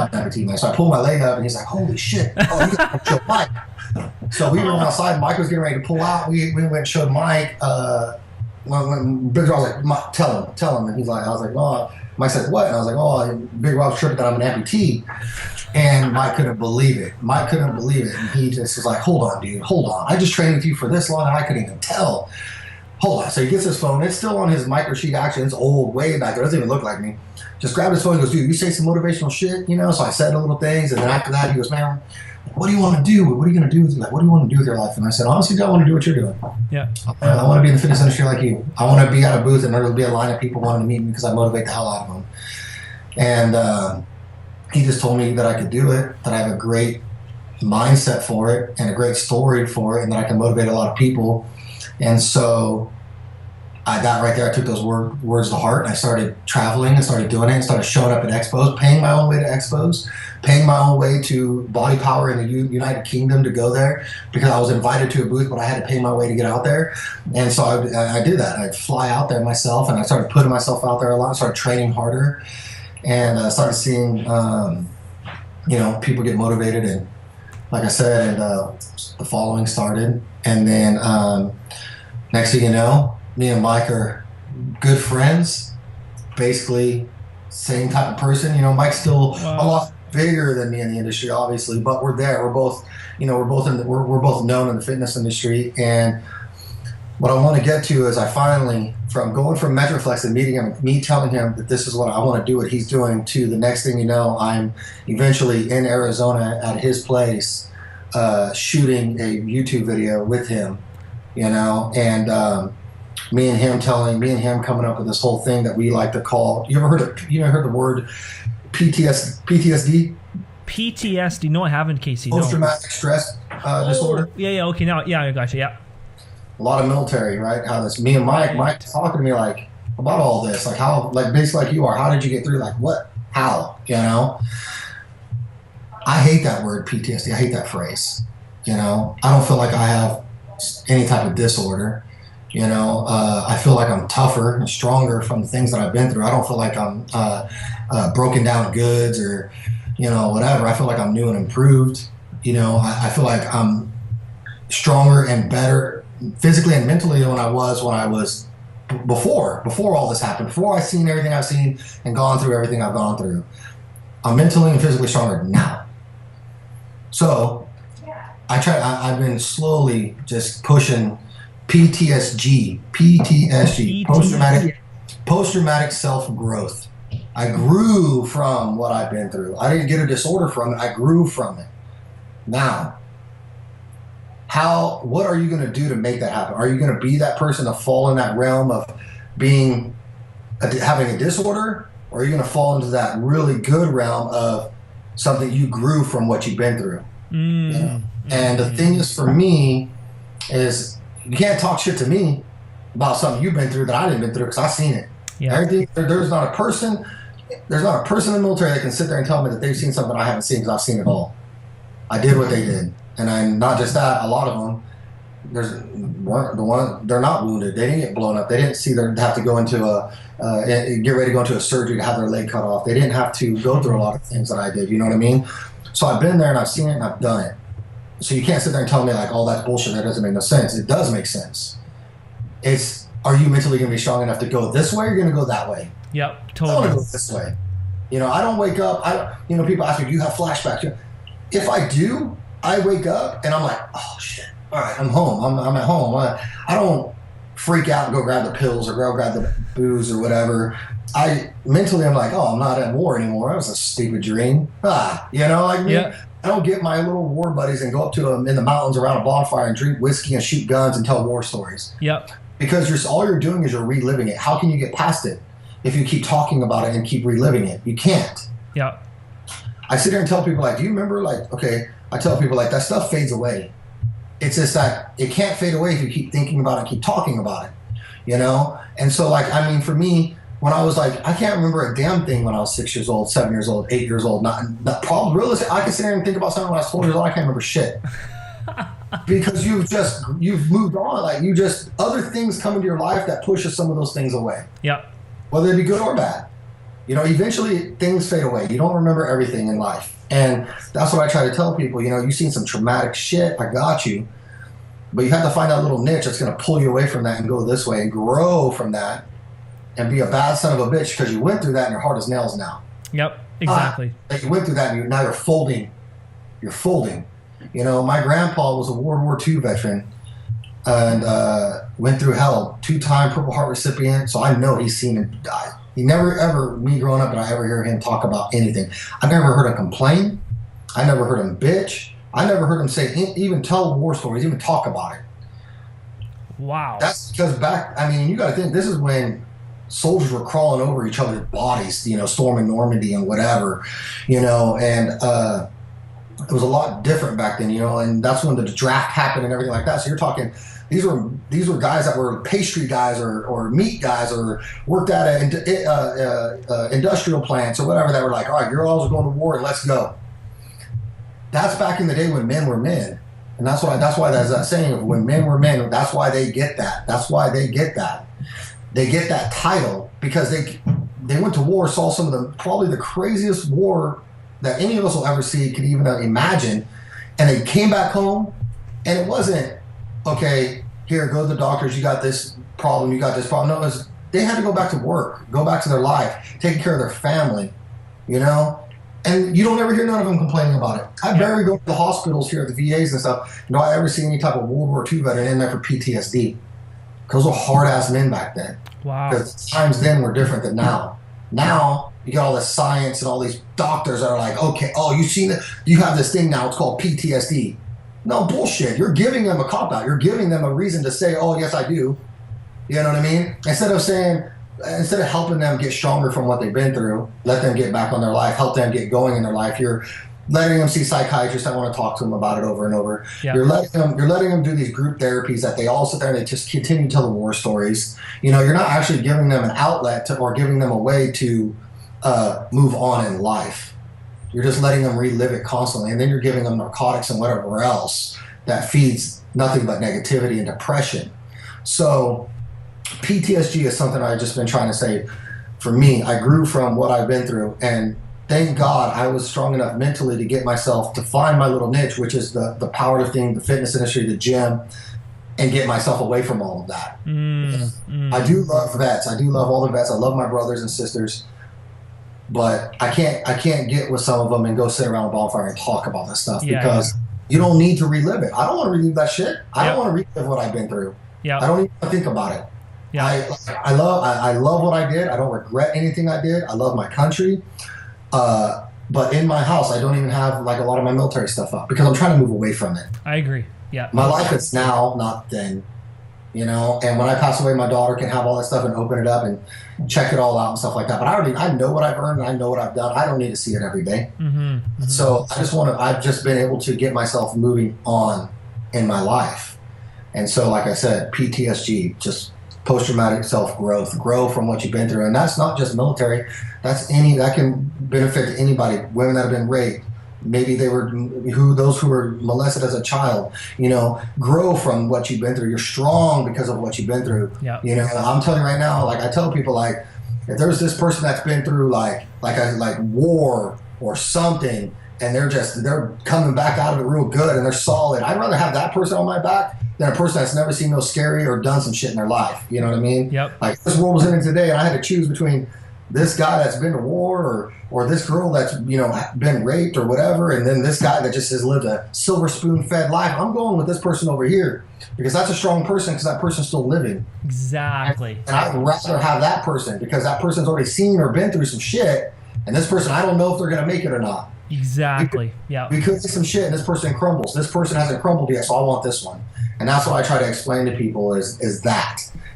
amputee, man. So I pulled my leg up, and he's like, holy shit. Oh, you got to show Mike. So we were outside. Mike was getting ready to pull out. We went and showed Mike. When Big Rob was like, tell him. And he's like, I was like, oh. Mike said, what? And I was like, oh, Big Rob's tripping that I'm an amputee. And Mike couldn't believe it. And he just was like, hold on, dude, hold on. I just trained with you for this long, and I couldn't even tell. Hold on. So he gets his phone. It's still on his Mike Rasheed action. It's old, way back there. It doesn't even look like me. Just grabbed his phone and goes, dude, you say some motivational shit, So I said a little things. And then after that, he goes, man, what do you want to do? What are you going to do with what do you want to do with your life? And I said, honestly, I want to do what you're doing. Yeah. I want to be in the fitness industry like you. I want to be at a booth and there'll be a line of people wanting to meet me because I motivate the hell out of them. And he just told me that I could do it, that I have a great mindset for it and a great story for it, and that I can motivate a lot of people. And so That right there, I took those words to heart, and I started traveling and started doing it and started showing up at expos, paying my own way to expos, paying my own way to Body Power in the United Kingdom to go there because I was invited to a booth, but I had to pay my way to get out there. And so I did that. I'd fly out there myself, and I started putting myself out there a lot, started training harder, and started seeing, people get motivated. And like I said, the following started. And then next thing you know, me and Mike are good friends, basically same type of person. Mike's still a lot bigger than me in the industry, obviously, but we're there. We're both, we're both known in the fitness industry. And what I want to get to is from going from Metroflex and meeting him, me telling him that this is what I want to do, what he's doing, to the next thing you know, I'm eventually in Arizona at his place, shooting a YouTube video with him, and me and him coming up with this whole thing that we like to call, you ever heard the word PTSD? PTSD? No, I haven't, Casey. Post-traumatic stress disorder. Yeah, okay, now, yeah, I got you, yeah. A lot of military, right? How this, me and Mike talking to me like about all this, like how, like basically like you are, how did you get through, like what, how, I hate that word PTSD. I hate that phrase. I don't feel like I have any type of disorder. I feel like I'm tougher and stronger from the things that I've been through. I don't feel like I'm broken down goods or, whatever. I feel like I'm new and improved. I feel like I'm stronger and better physically and mentally than when I was before all this happened, before I've seen everything I've seen and gone through everything I've gone through. I'm mentally and physically stronger now. So I've been slowly just pushing PTSD, post-traumatic self-growth. I grew from what I've been through. I didn't get a disorder from it. I grew from it. Now, what are you going to do to make that happen? Are you going to be that person to fall in that realm of having a disorder? Or are you going to fall into that really good realm of something you grew from what you've been through? And the thing is, for me, is you can't talk shit to me about something you've been through that I didn't been through, because I've seen it. Yeah. Everything. There's not a person in the military that can sit there and tell me that they've seen something I haven't seen, because I've seen it all. I did what they did, and not just that. A lot of them, they're not wounded. They didn't get blown up. They didn't have to go into get ready to go into a surgery to have their leg cut off. They didn't have to go through a lot of things that I did. You know what I mean? So I've been there and I've seen it and I've done it. So you can't sit there and tell me like, oh, that's bullshit. That doesn't make no sense. It does make sense. Are you mentally going to be strong enough to go this way or are you going to go that way? Yep, totally. I want to go this way. I don't wake up. People ask me, do you have flashbacks? If I do, I wake up and I'm like, oh, shit. All right, I'm home. I'm at home. I don't freak out and go grab the pills or go grab the booze or whatever. Mentally, I'm like, oh, I'm not at war anymore. That was a stupid dream. Like me. Yeah. I don't get my little war buddies and go up to them in the mountains around a bonfire and drink whiskey and shoot guns and tell war stories. Yep. Because all you're doing is you're reliving it. How can you get past it if you keep talking about it and keep reliving it? You can't. Yep. I sit there and tell people, like, do you remember, like, okay, I tell people, like, that stuff fades away. It's just that it can't fade away if you keep thinking about it and keep talking about it, And so, like, I mean, for me, when I was like, I can't remember a damn thing when I was 6 years old, 7 years old, 8 years old. Not problem. Realistic. I can sit there and think about something when I was 12 years old. I can't remember shit because you've moved on. Like other things come into your life that pushes some of those things away. Yeah. Whether they be good or bad. Eventually things fade away. You don't remember everything in life, and that's what I try to tell people. You've seen some traumatic shit. I got you, but you have to find that little niche that's going to pull you away from that and go this way and grow from that. And be a bad son of a bitch because you went through that and you're hard as nails now. Yep, exactly. You went through that and now you're folding. You're folding. My grandpa was a World War II veteran and went through hell. 2-time Purple Heart recipient, so I know he's seen him die. He never ever, me growing up, did I ever hear him talk about anything. I never heard him complain. I never heard him bitch. I never heard him even tell war stories, even talk about it. Wow. That's because you got to think, this is when soldiers were crawling over each other's bodies, storming Normandy and whatever, and it was a lot different back then, and that's when the draft happened and everything like that. So you're talking, these were guys that were pastry guys or meat guys or worked at industrial plants or whatever, that were like, all right, you're all going to war and let's go. That's back in the day when men were men. And that's why there's that saying of when men were men, that's why they get that. That's why they get that. They get that title because they went to war, saw some of probably the craziest war that any of us will ever see, could even imagine. And they came back home, and it wasn't, okay, here, go to the doctors, you got this problem, you got this problem. No, it was, they had to go back to work, go back to their life, taking care of their family, And you don't ever hear none of them complaining about it. I barely go to the hospitals here at the VAs and stuff. Do I ever see any type of World War II veteran in there for PTSD? Because those were hard-ass men back then. Wow. Because times then were different than now. Now, you got all this science and all these doctors that are like, okay, oh, you have this thing now, it's called PTSD. No, bullshit. You're giving them a cop-out. You're giving them a reason to say, oh, yes, I do. You know what I mean? Instead of helping them get stronger from what they've been through, let them get back on their life, help them get going in their life. You're letting them see psychiatrists that want to talk to them about it over and over. Yeah. You're letting them do these group therapies that they all sit there and they just continue to tell the war stories. You're not actually giving them an outlet or giving them a way to move on in life. You're just letting them relive it constantly, and then you're giving them narcotics and whatever else that feeds nothing but negativity and depression. So PTSD is something I've just been trying to say. For me, I grew from what I've been through, and thank God I was strong enough mentally to get myself to find my little niche, which is the powerlifting, the fitness industry, the gym, and get myself away from all of that. I do love vets. I do love all the vets. I love my brothers and sisters, but I can't get with some of them and go sit around a bonfire and talk about this stuff because you don't need to relive it. I don't want to relive that shit. I don't want to relive what I've been through. I don't even think about it. I love what I did. I don't regret anything I did. I love my country. But in my house, I don't even have like a lot of my military stuff up because I'm trying to move away from it. I agree. Yeah. My life is now, not then. And when I pass away, my daughter can have all that stuff and open it up and check it all out and stuff like that. But I know what I've earned and I know what I've done. I don't need to see it every day. So I've just been able to get myself moving on in my life. And so, like I said, PTSD, just post-traumatic self-growth, grow from what you've been through. And that's not just military. That can benefit anybody, women that have been raped. Maybe those who were molested as a child, grow from what you've been through. You're strong because of what you've been through. I'm telling you right now, like I tell people, like if there's this person that's been through like war or something, and they're coming back out of it real good and they're solid, I'd rather have that person on my back than a person that's never seen no scary or done some shit in their life. You know what I mean? Yep. Like this world was in it today, and I had to choose between this guy that's been to war or this girl that's been raped or whatever, and then this guy that just has lived a silver spoon fed life. I'm going with this person over here because that's a strong person because that person's still living. Exactly. And I'd rather have that person because that person's already seen or been through some shit, and this person, I don't know if they're going to make it or not. Exactly. We could see some shit and this person crumbles. This person hasn't crumbled yet, so I want this one. And that's what I try to explain to people is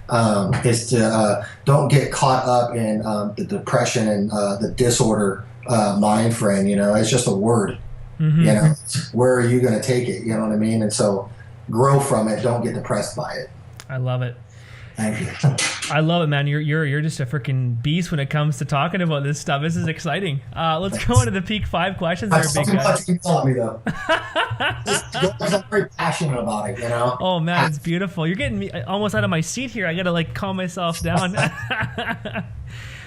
to don't get caught up in the depression and the disorder mind frame. It's just a word. Where are you going to take it? You know what I mean? And so grow from it. Don't get depressed by it. I love it. Thank you. I love it, man. You're just a freaking beast when it comes to talking about this stuff. This is exciting. Let's go into the peak 5 questions. That's so much you taught me, though. I'm very passionate about it, Oh man, it's beautiful. You're getting me almost out of my seat here. I gotta calm myself down.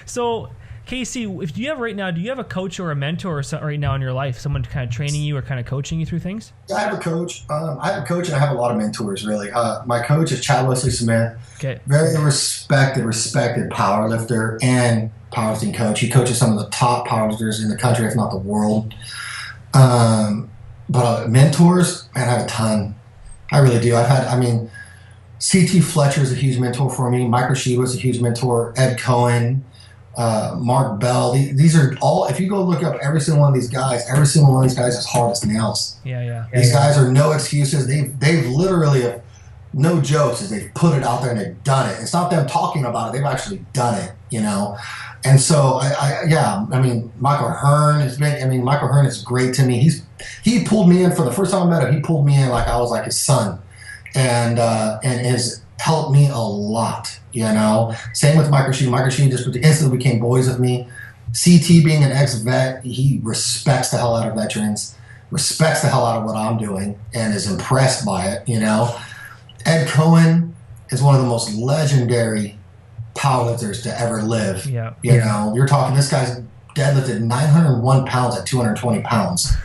So, Casey, do you have a coach or a mentor right now in your life? Someone kind of training you or kind of coaching you through things? Yeah, I have a coach. And I have a lot of mentors, really. My coach is Chad Wesley Smith. Okay. Very respected powerlifter and powerlifting coach. He coaches some of the top powerlifters in the country, if not the world. But mentors, man, I have a ton. I really do. CT Fletcher is a huge mentor for me. Mike Rasheed was a huge mentor. Ed Cohen, Mark Bell. These are all, if you go look up every single one of these guys, is hard as nails. Yeah. These guys are no excuses. They've literally, no jokes, is they've put it out there and they've done it. It's not them talking about it. They've actually done it, And so I mean, Michael Hearn is great to me. He pulled me in for the first time I met him. He pulled me in like I was like his son, and has helped me a lot. You know, same with Mike Rasheed. Mike Rasheed just instantly became boys with me. CT being an ex-vet, he respects the hell out of veterans, respects the hell out of what I'm doing, and is impressed by it. You know, Ed Cohen is one of the most legendary powerlifters to ever live. Yeah. You know, you're talking, this guy's deadlifted 901 pounds at 220 pounds.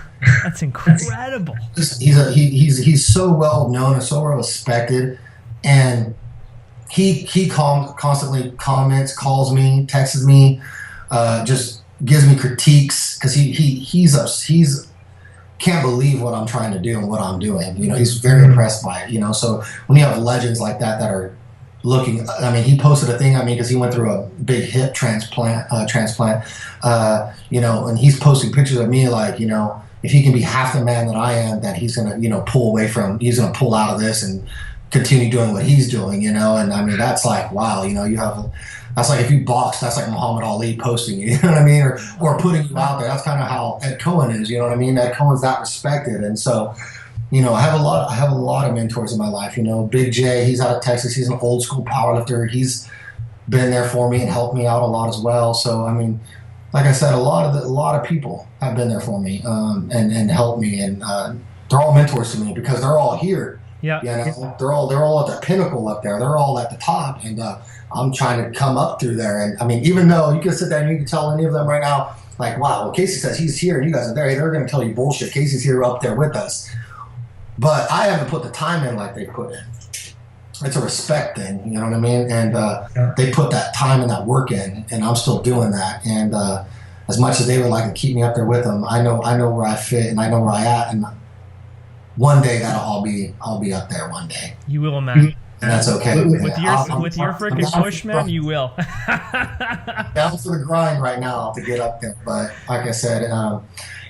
That's incredible. He's so well known and so well respected, and he constantly comments, calls me, texts me, just gives me critiques, because he's can't believe what I'm trying to do and what I'm doing. You know, he's very impressed by it. You know, so when you have legends like that are looking, I mean, he posted a thing on me because he went through a big hip transplant, you know, and he's posting pictures of me like, you know, if he can be half the man that I am, that he's going to, you know, he's going to pull out of this and continue doing what he's doing, you know. And I mean, that's like, wow, you know, that's like if you box, that's like Muhammad Ali posting you, you know what I mean? Or putting you out there. That's kind of how Ed Cohen is, you know what I mean? Ed Cohen's that respected. And so, you know, I have a lot of mentors in my life. You know, Big J, he's out of Texas. He's an old school powerlifter. He's been there for me and helped me out a lot as well. So, I mean, like I said, a lot of people have been there for me, and helped me, and they're all mentors to me because they're all here. Yeah. You know, they're all at the pinnacle up there. They're all at the top, and I'm trying to come up through there. And I mean, even though you can sit there and you can tell any of them right now, like, wow, well, Casey says he's here and you guys are there. They're going to tell you bullshit. Casey's here up there with us. But I haven't put the time in like they put in. It's a respect thing, you know what I mean? And they put that time and that work in, and I'm still doing that. And as much as they would like to keep me up there with them, I know where I fit and I know where I at. And one day I'll be up there one day. You will, man. And that's okay. With your freaking push, man, you will. Down for the grind right now to get up there. But like I said,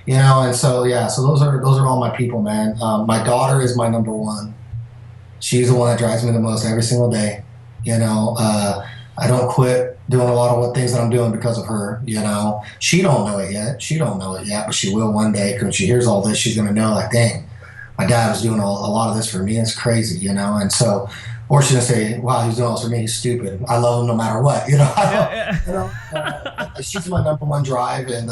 you know, and so yeah, so those are all my people, man. My daughter is my number one. She's the one that drives me the most every single day. You know, I don't quit doing a lot of things that I'm doing because of her. You know, she don't know it yet, but she will one day. Because when she hears all this, she's gonna know, like, dang, my dad was doing a lot of this for me. It's crazy, you know. And so, or she's gonna say, wow, he's doing all this for me. He's stupid. I love him no matter what. You know, you know. She's my number one drive, and.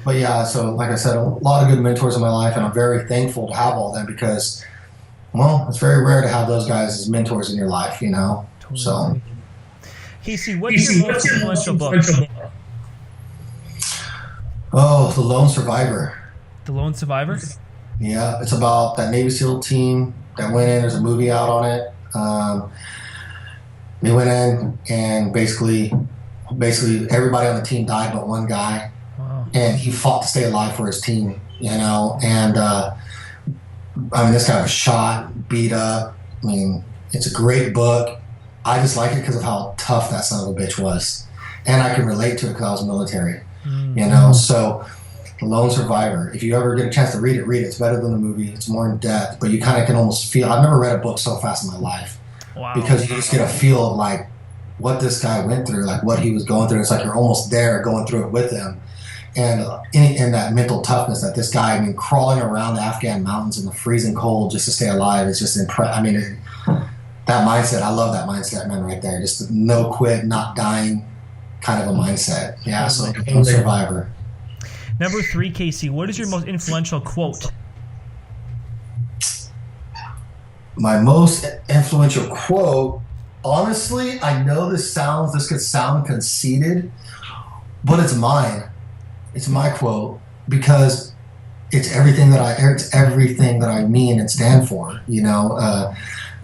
But yeah, so like I said, a lot of good mentors in my life, and I'm very thankful to have all them because, well, it's very rare to have those guys as mentors in your life, you know. Totally. So, Casey, what's your most influential book? Oh, The Lone Survivor. The Lone Survivor? Yeah, it's about that Navy SEAL team that went in. There's a movie out on it. They went in, and basically everybody on the team died but one guy. And he fought to stay alive for his team, you know. And I mean, this guy was shot, beat up. I mean, it's a great book. I just like it because of how tough that son of a bitch was, and I can relate to it because I was military, you know. So, The Lone Survivor. If you ever get a chance to read it. It's better than the movie. It's more in depth, but you kind of can almost feel. I've never read a book so fast in my life. Wow. Because you just get a feel of like what this guy went through, like what he was going through. It's like you're almost there, going through it with him. And in that mental toughness that this guy, I mean, crawling around the Afghan mountains in the freezing cold just to stay alive, it's just I mean, that mindset, I love that mindset, man, right there. Just no quit, not dying kind of a mindset. Yeah, so Survivor. Number 3, Casey, what is your most influential quote? My most influential quote, honestly, I know this could sound conceited, but it's mine. It's my quote because it's everything that I mean and stand for. You know,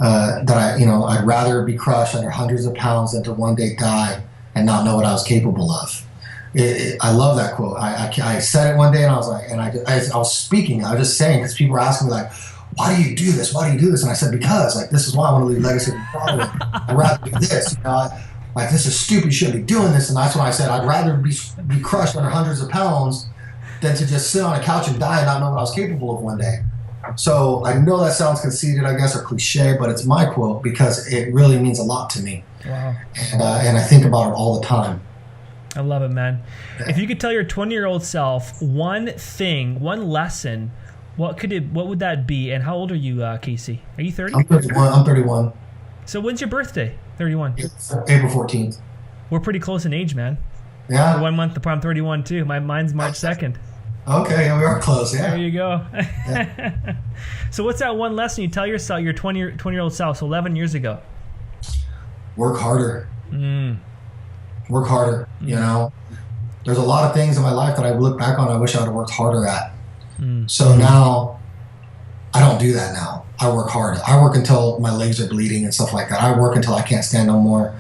I'd rather be crushed under hundreds of pounds than to one day die and not know what I was capable of. I love that quote. I said it one day and I was like, and I was speaking. I was just saying because people were asking me like, why do you do this? Why do you do this? And I said because like this is why I want to leave legacy. I'd rather do this. You know. Like, this is stupid, you shouldn't be doing this. And that's when I said I'd rather be crushed under hundreds of pounds than to just sit on a couch and die and not know what I was capable of one day. So I know that sounds conceited, I guess, or cliche, but it's my quote because it really means a lot to me. Wow. And I think about it all the time. I love it, man. If you could tell your 20-year-old self one thing, one lesson, what would that be? And how old are you, Casey? Are you 30? I'm 31. So when's your birthday? 31. It's April 14th. We're pretty close in age, man. Yeah. We're 1 month apart. I'm 31 too. Mine's March 2nd. Okay, we are close. Yeah. There you go. Yeah. So what's that one lesson you tell yourself, your 20-year-old self, so 11 years ago? Work harder. Work harder. You know, there's a lot of things in my life that I look back on I wish I would have worked harder at. So now I don't do that now. I work hard. I work until my legs are bleeding and stuff like that. I work until I can't stand no more,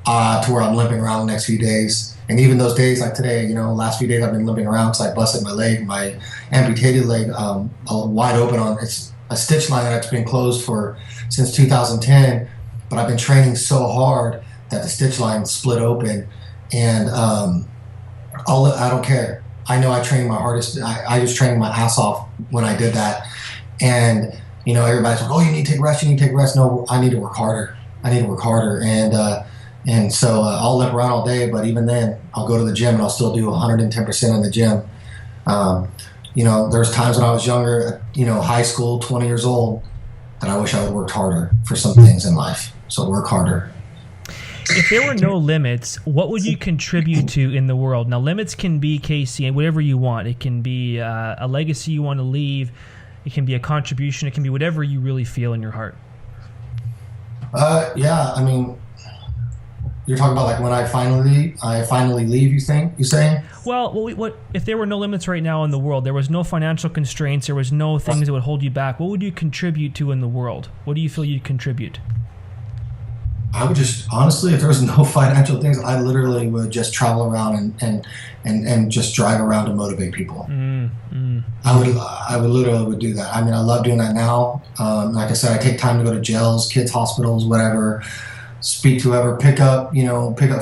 to where I'm limping around the next few days. And even those days like today, you know, last few days I've been limping around because I busted my leg, my amputated leg, wide open on, it's a stitch line that's been closed since 2010, but I've been training so hard that the stitch line split open, and I don't care. I know I trained my hardest. I was training my ass off when I did that. And, you know, everybody's like, oh, you need to take rest, you need to take rest. No, I need to work harder. And so I'll limp around all day, but even then I'll go to the gym and I'll still do 110% in the gym. You know, there's times when I was younger, you know, high school, 20 years old, that I wish I would have worked harder for some things in life. So work harder. If there were no limits, what would you contribute to in the world? Now, limits can be, Casey, whatever you want. It can be a legacy you want to leave. It can be a contribution. It can be whatever you really feel in your heart. Yeah, I mean, you're talking about like when I finally leave, you saying? Well, what if there were no limits right now in the world? There was no financial constraints. There was no things that would hold you back. What would you contribute to in the world? What do you feel you'd contribute? I would just, honestly, if there was no financial things, I literally would just travel around and just drive around to motivate people. I would literally do that. I mean, I love doing that now. Like I said, I take time to go to jails, kids, hospitals, whatever, speak to whoever, pick up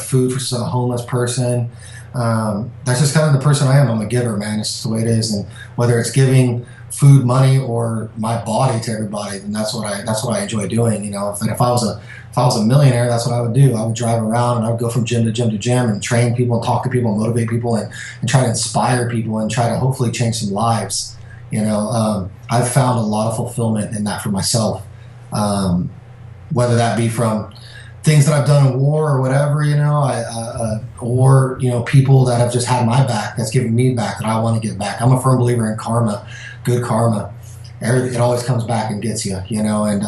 food for a homeless person. That's just kind of the person I am. I'm a giver, man. It's just the way it is. And whether it's giving food, money, or my body to everybody, then that's what I enjoy doing. You know, if I was a millionaire, that's what I would do. I would drive around and I would go from gym to gym to gym and train people and talk to people and motivate people and try to inspire people and try to hopefully change some lives. You know, I've found a lot of fulfillment in that for myself, whether that be from things that I've done in war or whatever, you know, or, you know, people that have just had my back, that's given me back, that I want to give back. I'm a firm believer in karma, good karma. It always comes back and gets you, you know, and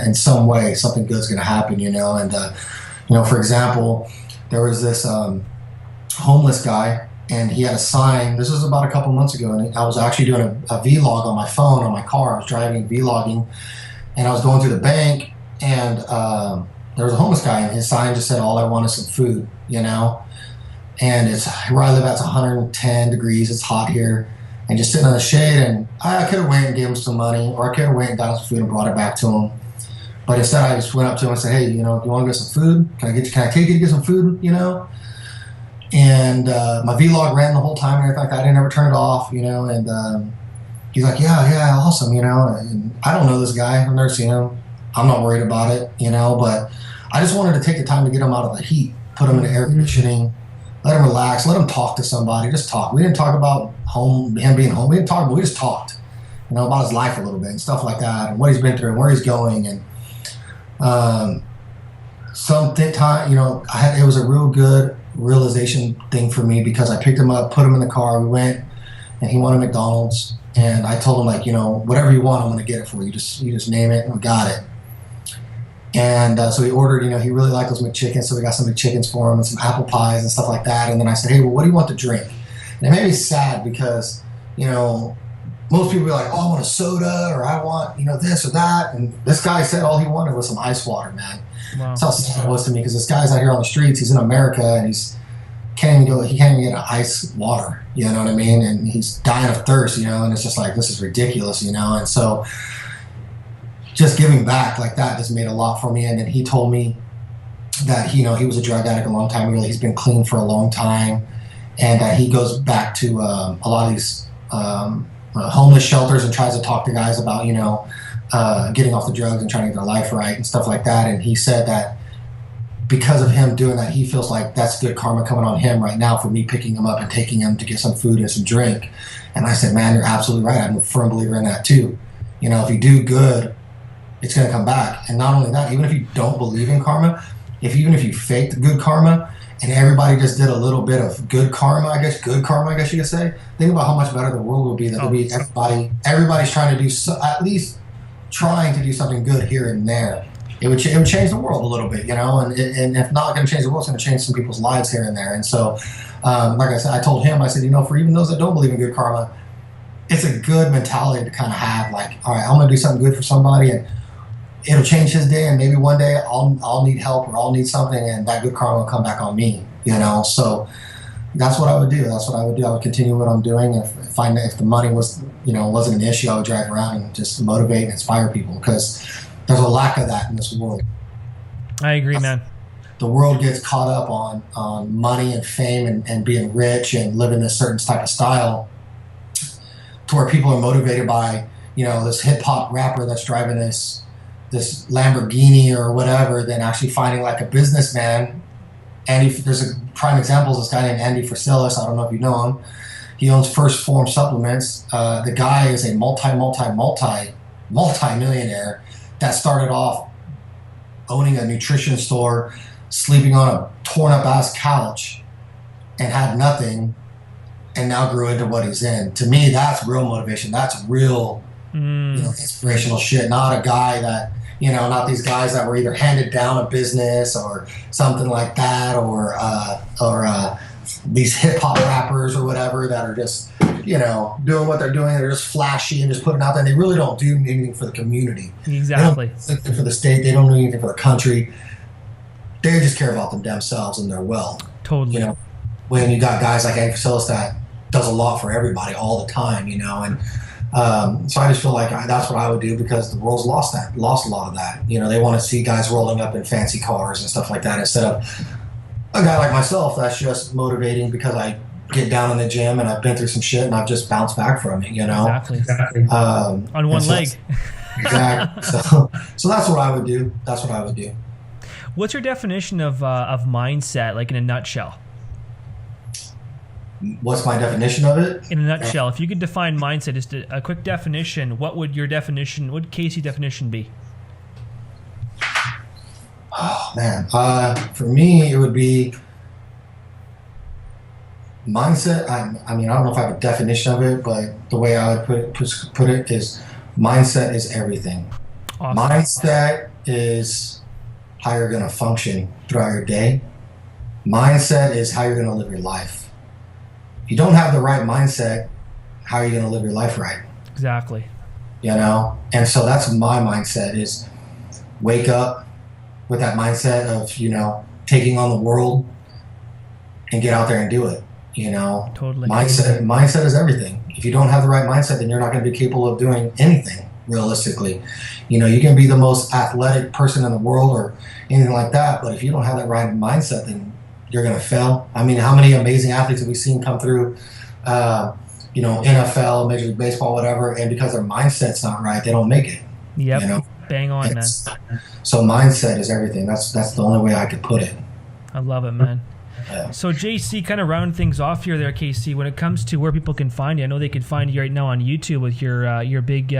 in some way, something good's going to happen, you know. And, you know, for example, there was this homeless guy, and he had a sign. This was about a couple months ago, and I was actually doing a vlog on my phone, on my car. I was driving, vlogging, and I was going through the bank, and there was a homeless guy, and his sign just said, all I want is some food, you know. And it's where I live at, it's 110 degrees, it's hot here. And just sitting in the shade, and I could have went and gave him some money, or I could have went and got him some food and brought it back to him. But instead, I just went up to him and said, "Hey, you know, do you want to get some food? Can I take you to get some food? You know?" And my vlog ran the whole time and everything. I didn't ever turn it off, you know. And he's like, "Yeah, awesome," you know. And I don't know this guy. I've never seen him. I'm not worried about it, you know. But I just wanted to take the time to get him out of the heat, put him in the air conditioning. Let him relax. Let him talk to somebody. Just talk. We didn't talk about him being home. We didn't talk, but we just talked, you know, about his life a little bit and stuff like that, and what he's been through and where he's going. And time, you know, it was a real good realization thing for me, because I picked him up, put him in the car. We went, and he wanted McDonald's, and I told him, like, you know, whatever you want, I'm going to get it for you. You just name it, and we got it. And so he ordered, you know, he really liked those McChickens, so we got some McChickens for him and some apple pies and stuff like that. And then I said, hey, well, what do you want to drink? And it made me sad because, you know, most people are like, oh, I want a soda, or I want, you know, this or that. And this guy said all he wanted was some ice water, man. Wow. That's how sad it was to me, because this guy's out here on the streets, he's in America, and he can't even get an ice water, you know what I mean? And he's dying of thirst, you know, and it's just like, this is ridiculous, you know. And so just giving back like that just made a lot for me. And then he told me that, you know, he was a drug addict a long time ago. He's been clean for a long time, and that he goes back to a lot of these homeless shelters and tries to talk to guys about, you know, getting off the drugs and trying to get their life right and stuff like that. And he said that because of him doing that, he feels like that's good karma coming on him right now for me picking him up and taking him to get some food and some drink. And I said, man, you're absolutely right. I'm a firm believer in that too. You know, if you do good, it's going to come back. And not only that, even if you don't believe in karma, even if you faked good karma and everybody just did a little bit of good karma, I guess you could say, think about how much better the world would be. That would be everybody's trying to do at least trying to do something good here and there. It would change the world a little bit, you know, and if not going to change the world, it's going to change some people's lives here and there. And so, like I said, I told him, I said, you know, for even those that don't believe in good karma, it's a good mentality to kind of have, like, all right, I'm going to do something good for somebody, and it'll change his day, and maybe one day I'll need help or I'll need something, and that good karma will come back on me, you know. So that's what I would do. I would continue what I'm doing. If the money wasn't an issue, I would drive around and just motivate and inspire people, because there's a lack of that in this world. I agree, man. The world gets caught up on money and fame and being rich and living a certain type of style, to where people are motivated by, you know, this hip hop rapper that's driving this Lamborghini or whatever, than actually finding like a businessman. There's a prime example is this guy named Andy Friselis. I don't know if you know him. He owns First Form Supplements. The guy is a multi-millionaire that started off owning a nutrition store, sleeping on a torn up ass couch, and had nothing, and now grew into what he's in. To me, that's real motivation. That's real, you know, inspirational shit. Not a guy that, you know, not these guys that were either handed down a business or something like that, or these hip hop rappers or whatever that are just, you know, doing what they're doing. They're just flashy and just putting it out there. And they really don't do anything for the community. Exactly. They don't do anything for the state. They don't do anything for the country. They just care about themselves and their wealth. Totally. You know, when you got guys like Andy Friselis that does a lot for everybody all the time, you know, and so I just feel like that's what I would do, because the world's lost a lot of that. You know, they want to see guys rolling up in fancy cars and stuff like that, instead of a guy like myself that's just motivating because I get down in the gym and I've been through some shit and I've just bounced back from it, you know. Exactly. On one leg. Exactly. So that's what I would do. What's your definition of mindset, like in a nutshell? What's my definition of it? In a nutshell, if you could define mindset, just a quick definition, what would Casey's definition be? Oh, man. For me, it would be mindset. I mean, I don't know if I have a definition of it, but the way I would put it is mindset is everything. Awesome. Mindset is how you're going to function throughout your day. Mindset is how you're going to live your life. If you don't have the right mindset, how are you going to live your life right? Exactly. You know? And so that's my mindset, is wake up with that mindset of, you know, taking on the world and get out there and do it, you know? Totally. Mindset is everything. If you don't have the right mindset, then you're not going to be capable of doing anything, realistically. You know, you can be the most athletic person in the world or anything like that, but if you don't have that right mindset, then you're going to fail. I mean, how many amazing athletes have we seen come through, you know, NFL, Major League Baseball, whatever, and because their mindset's not right, they don't make it. Yep. You know? Bang on, man. So mindset is everything. That's the only way I could put it. I love it, man. Yeah. So JC, kind of round things off here there, KC, when it comes to where people can find you. I know they can find you right now on YouTube with your big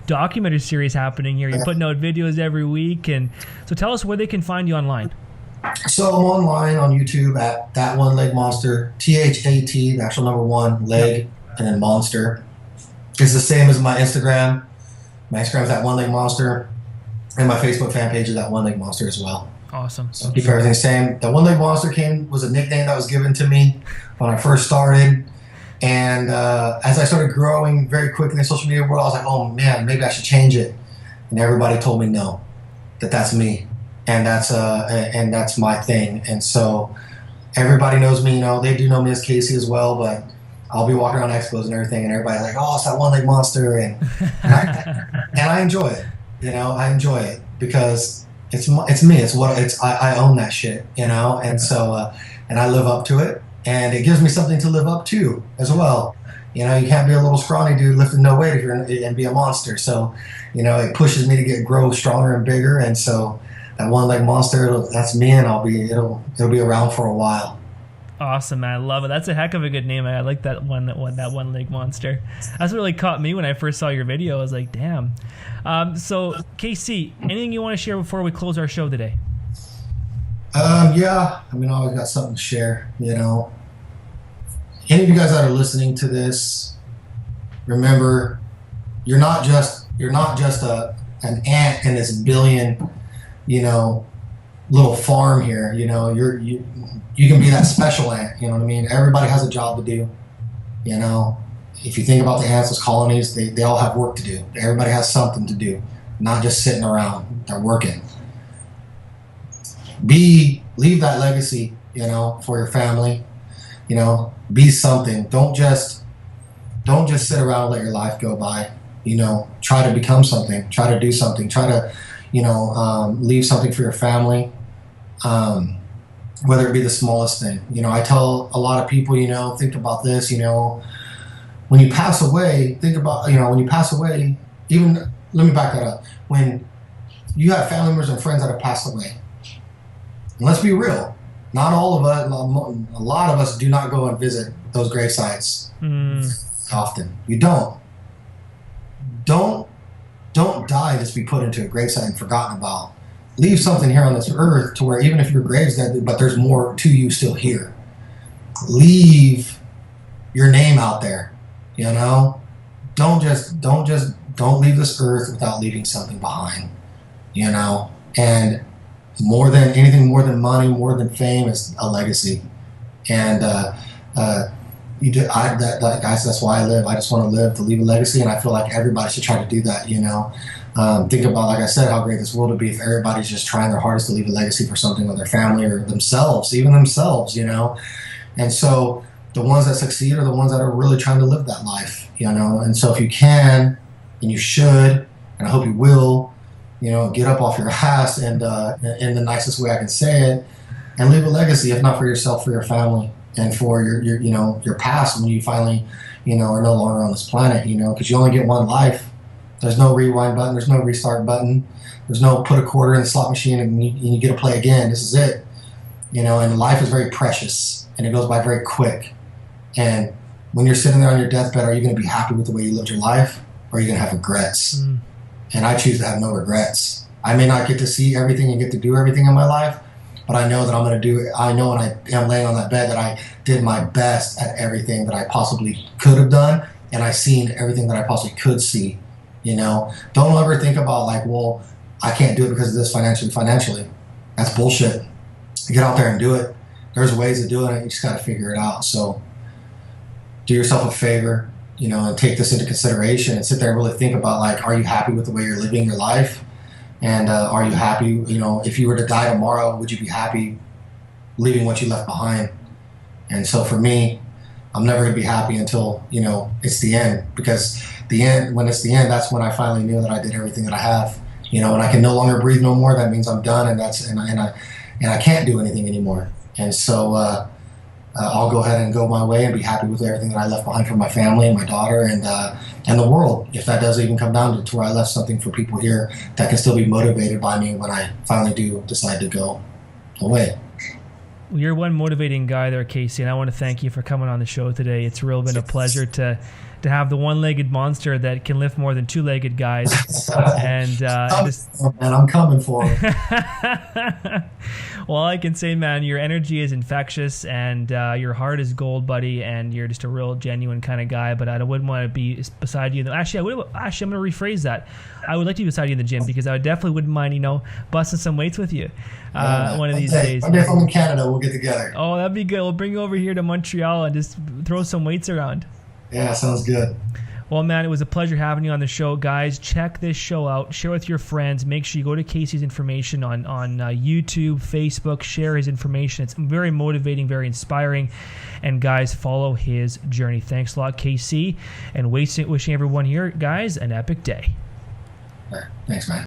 documentary series happening here. You're putting out videos every week. And so tell us where they can find you online. So I'm online on YouTube at That1LegMonster, THAT, the actual number 1, leg, and then monster. It's the same as my Instagram. My Instagram is That1LegMonster, and my Facebook fan page is That1LegMonster as well. Awesome. So keep everything the same. That1LegMonster was a nickname that was given to me when I first started. And as I started growing very quickly in the social media world, I was like, oh man, maybe I should change it. And everybody told me no, that's me. And that's my thing. And so everybody knows me, you know, they do know me as Casey as well, but I'll be walking around expos and everything, and everybody's like, oh, it's That1LegMonster. And I enjoy it. You know, I enjoy it because it's me. I own that shit, you know? And so, and I live up to it, and it gives me something to live up to as well. You know, you can't be a little scrawny dude lifting no weight and be a monster. So, you know, it pushes me to grow stronger and bigger. And so, That one leg monster, that's me, and it'll be around for a while. Awesome, man. I love it. That's a heck of a good name. I like that one leg monster. That's what really caught me when I first saw your video. I was like, damn. So, KC, anything you want to share before we close our show today? Yeah, I mean, I always got something to share, you know. Any of you guys that are listening to this, remember, you're not just an ant in this billion, you know, little farm here. You know, you can be that special ant. You know what I mean? Everybody has a job to do. You know, if you think about the ants as colonies, they all have work to do. Everybody has something to do, not just sitting around. They're working. Leave that legacy, you know, for your family. You know, be something. Don't just sit around and let your life go by. You know, try to become something. Try to do something. Try to, you know, leave something for your family. Whether it be the smallest thing. You know, I tell a lot of people, you know, think about this, you know, when you pass away, think about, you know, when you pass away, even, let me back that up. When you have family members and friends that have passed away, and let's be real, not all of us, a lot of us do not go and visit those grave sites often. You don't die just be put into a gravesite and forgotten about. Leave something here on this earth to where even if your grave's dead, but there's more to you still here. Leave your name out there, you know? Don't leave this earth without leaving something behind, you know? And more than anything, more than money, more than fame, is a legacy. And guys, that's why I live. I just want to live to leave a legacy, and I feel like everybody should try to do that, you know? Think about, like I said, how great this world would be if everybody's just trying their hardest to leave a legacy for something with their family or themselves, even themselves, you know? And so the ones that succeed are the ones that are really trying to live that life, you know? And so if you can, and you should, and I hope you will, you know, get up off your ass and in the nicest way I can say it, and leave a legacy, if not for yourself, for your family, and for your you know, your past when you finally, you know, are no longer on this planet, you know, because you only get one life. There's no rewind button. There's no restart button. There's no put a quarter in the slot machine and you get to play again. This is it. You know, and life is very precious and it goes by very quick. And when you're sitting there on your deathbed, are you going to be happy with the way you lived your life, or are you going to have regrets? And I choose to have no regrets. I may not get to see everything and get to do everything in my life, but I know that I'm going to do it. I know when I am laying on that bed that I did my best at everything that I possibly could have done, and I seen everything that I possibly could see. You know, don't ever think about like, well, I can't do it because of this financially. That's bullshit. Get out there and do it. There's ways of doing it. You just got to figure it out. So do yourself a favor, you know, and take this into consideration and sit there and really think about, like, are you happy with the way you're living your life? And are you happy, you know, if you were to die tomorrow, would you be happy leaving what you left behind? And so for me, I'm never going to be happy until, you know, it's the end, because the end, when it's the end, that's when I finally knew that I did everything that I have. You know, when I can no longer breathe no more, that means I'm done, and I can't do anything anymore. And so I'll go ahead and go my way and be happy with everything that I left behind for my family and my daughter and the world. If that does even come down to where I left something for people here that can still be motivated by me when I finally do decide to go away. Well, you're one motivating guy there, Casey, and I want to thank you for coming on the show today. It's really been a pleasure to have the one-legged monster that can lift more than two-legged guys. And I'm coming for it. Well, all I can say, man, your energy is infectious, and your heart is gold, buddy, and you're just a real genuine kind of guy. But I wouldn't want to be beside you. Actually, I'm going to rephrase that. I would like to be beside you in the gym, because I definitely wouldn't mind, you know, busting some weights with you one of these days. One day if I'm in Canada, we'll get together. Oh, that'd be good. We'll bring you over here to Montreal and just throw some weights around. Yeah, sounds good. Well, man, it was a pleasure having you on the show. Guys, check this show out. Share with your friends. Make sure you go to Casey's information on YouTube, Facebook. Share his information. It's very motivating, very inspiring. And, guys, follow his journey. Thanks a lot, Casey. And wishing everyone here, guys, an epic day. All right. Thanks, man.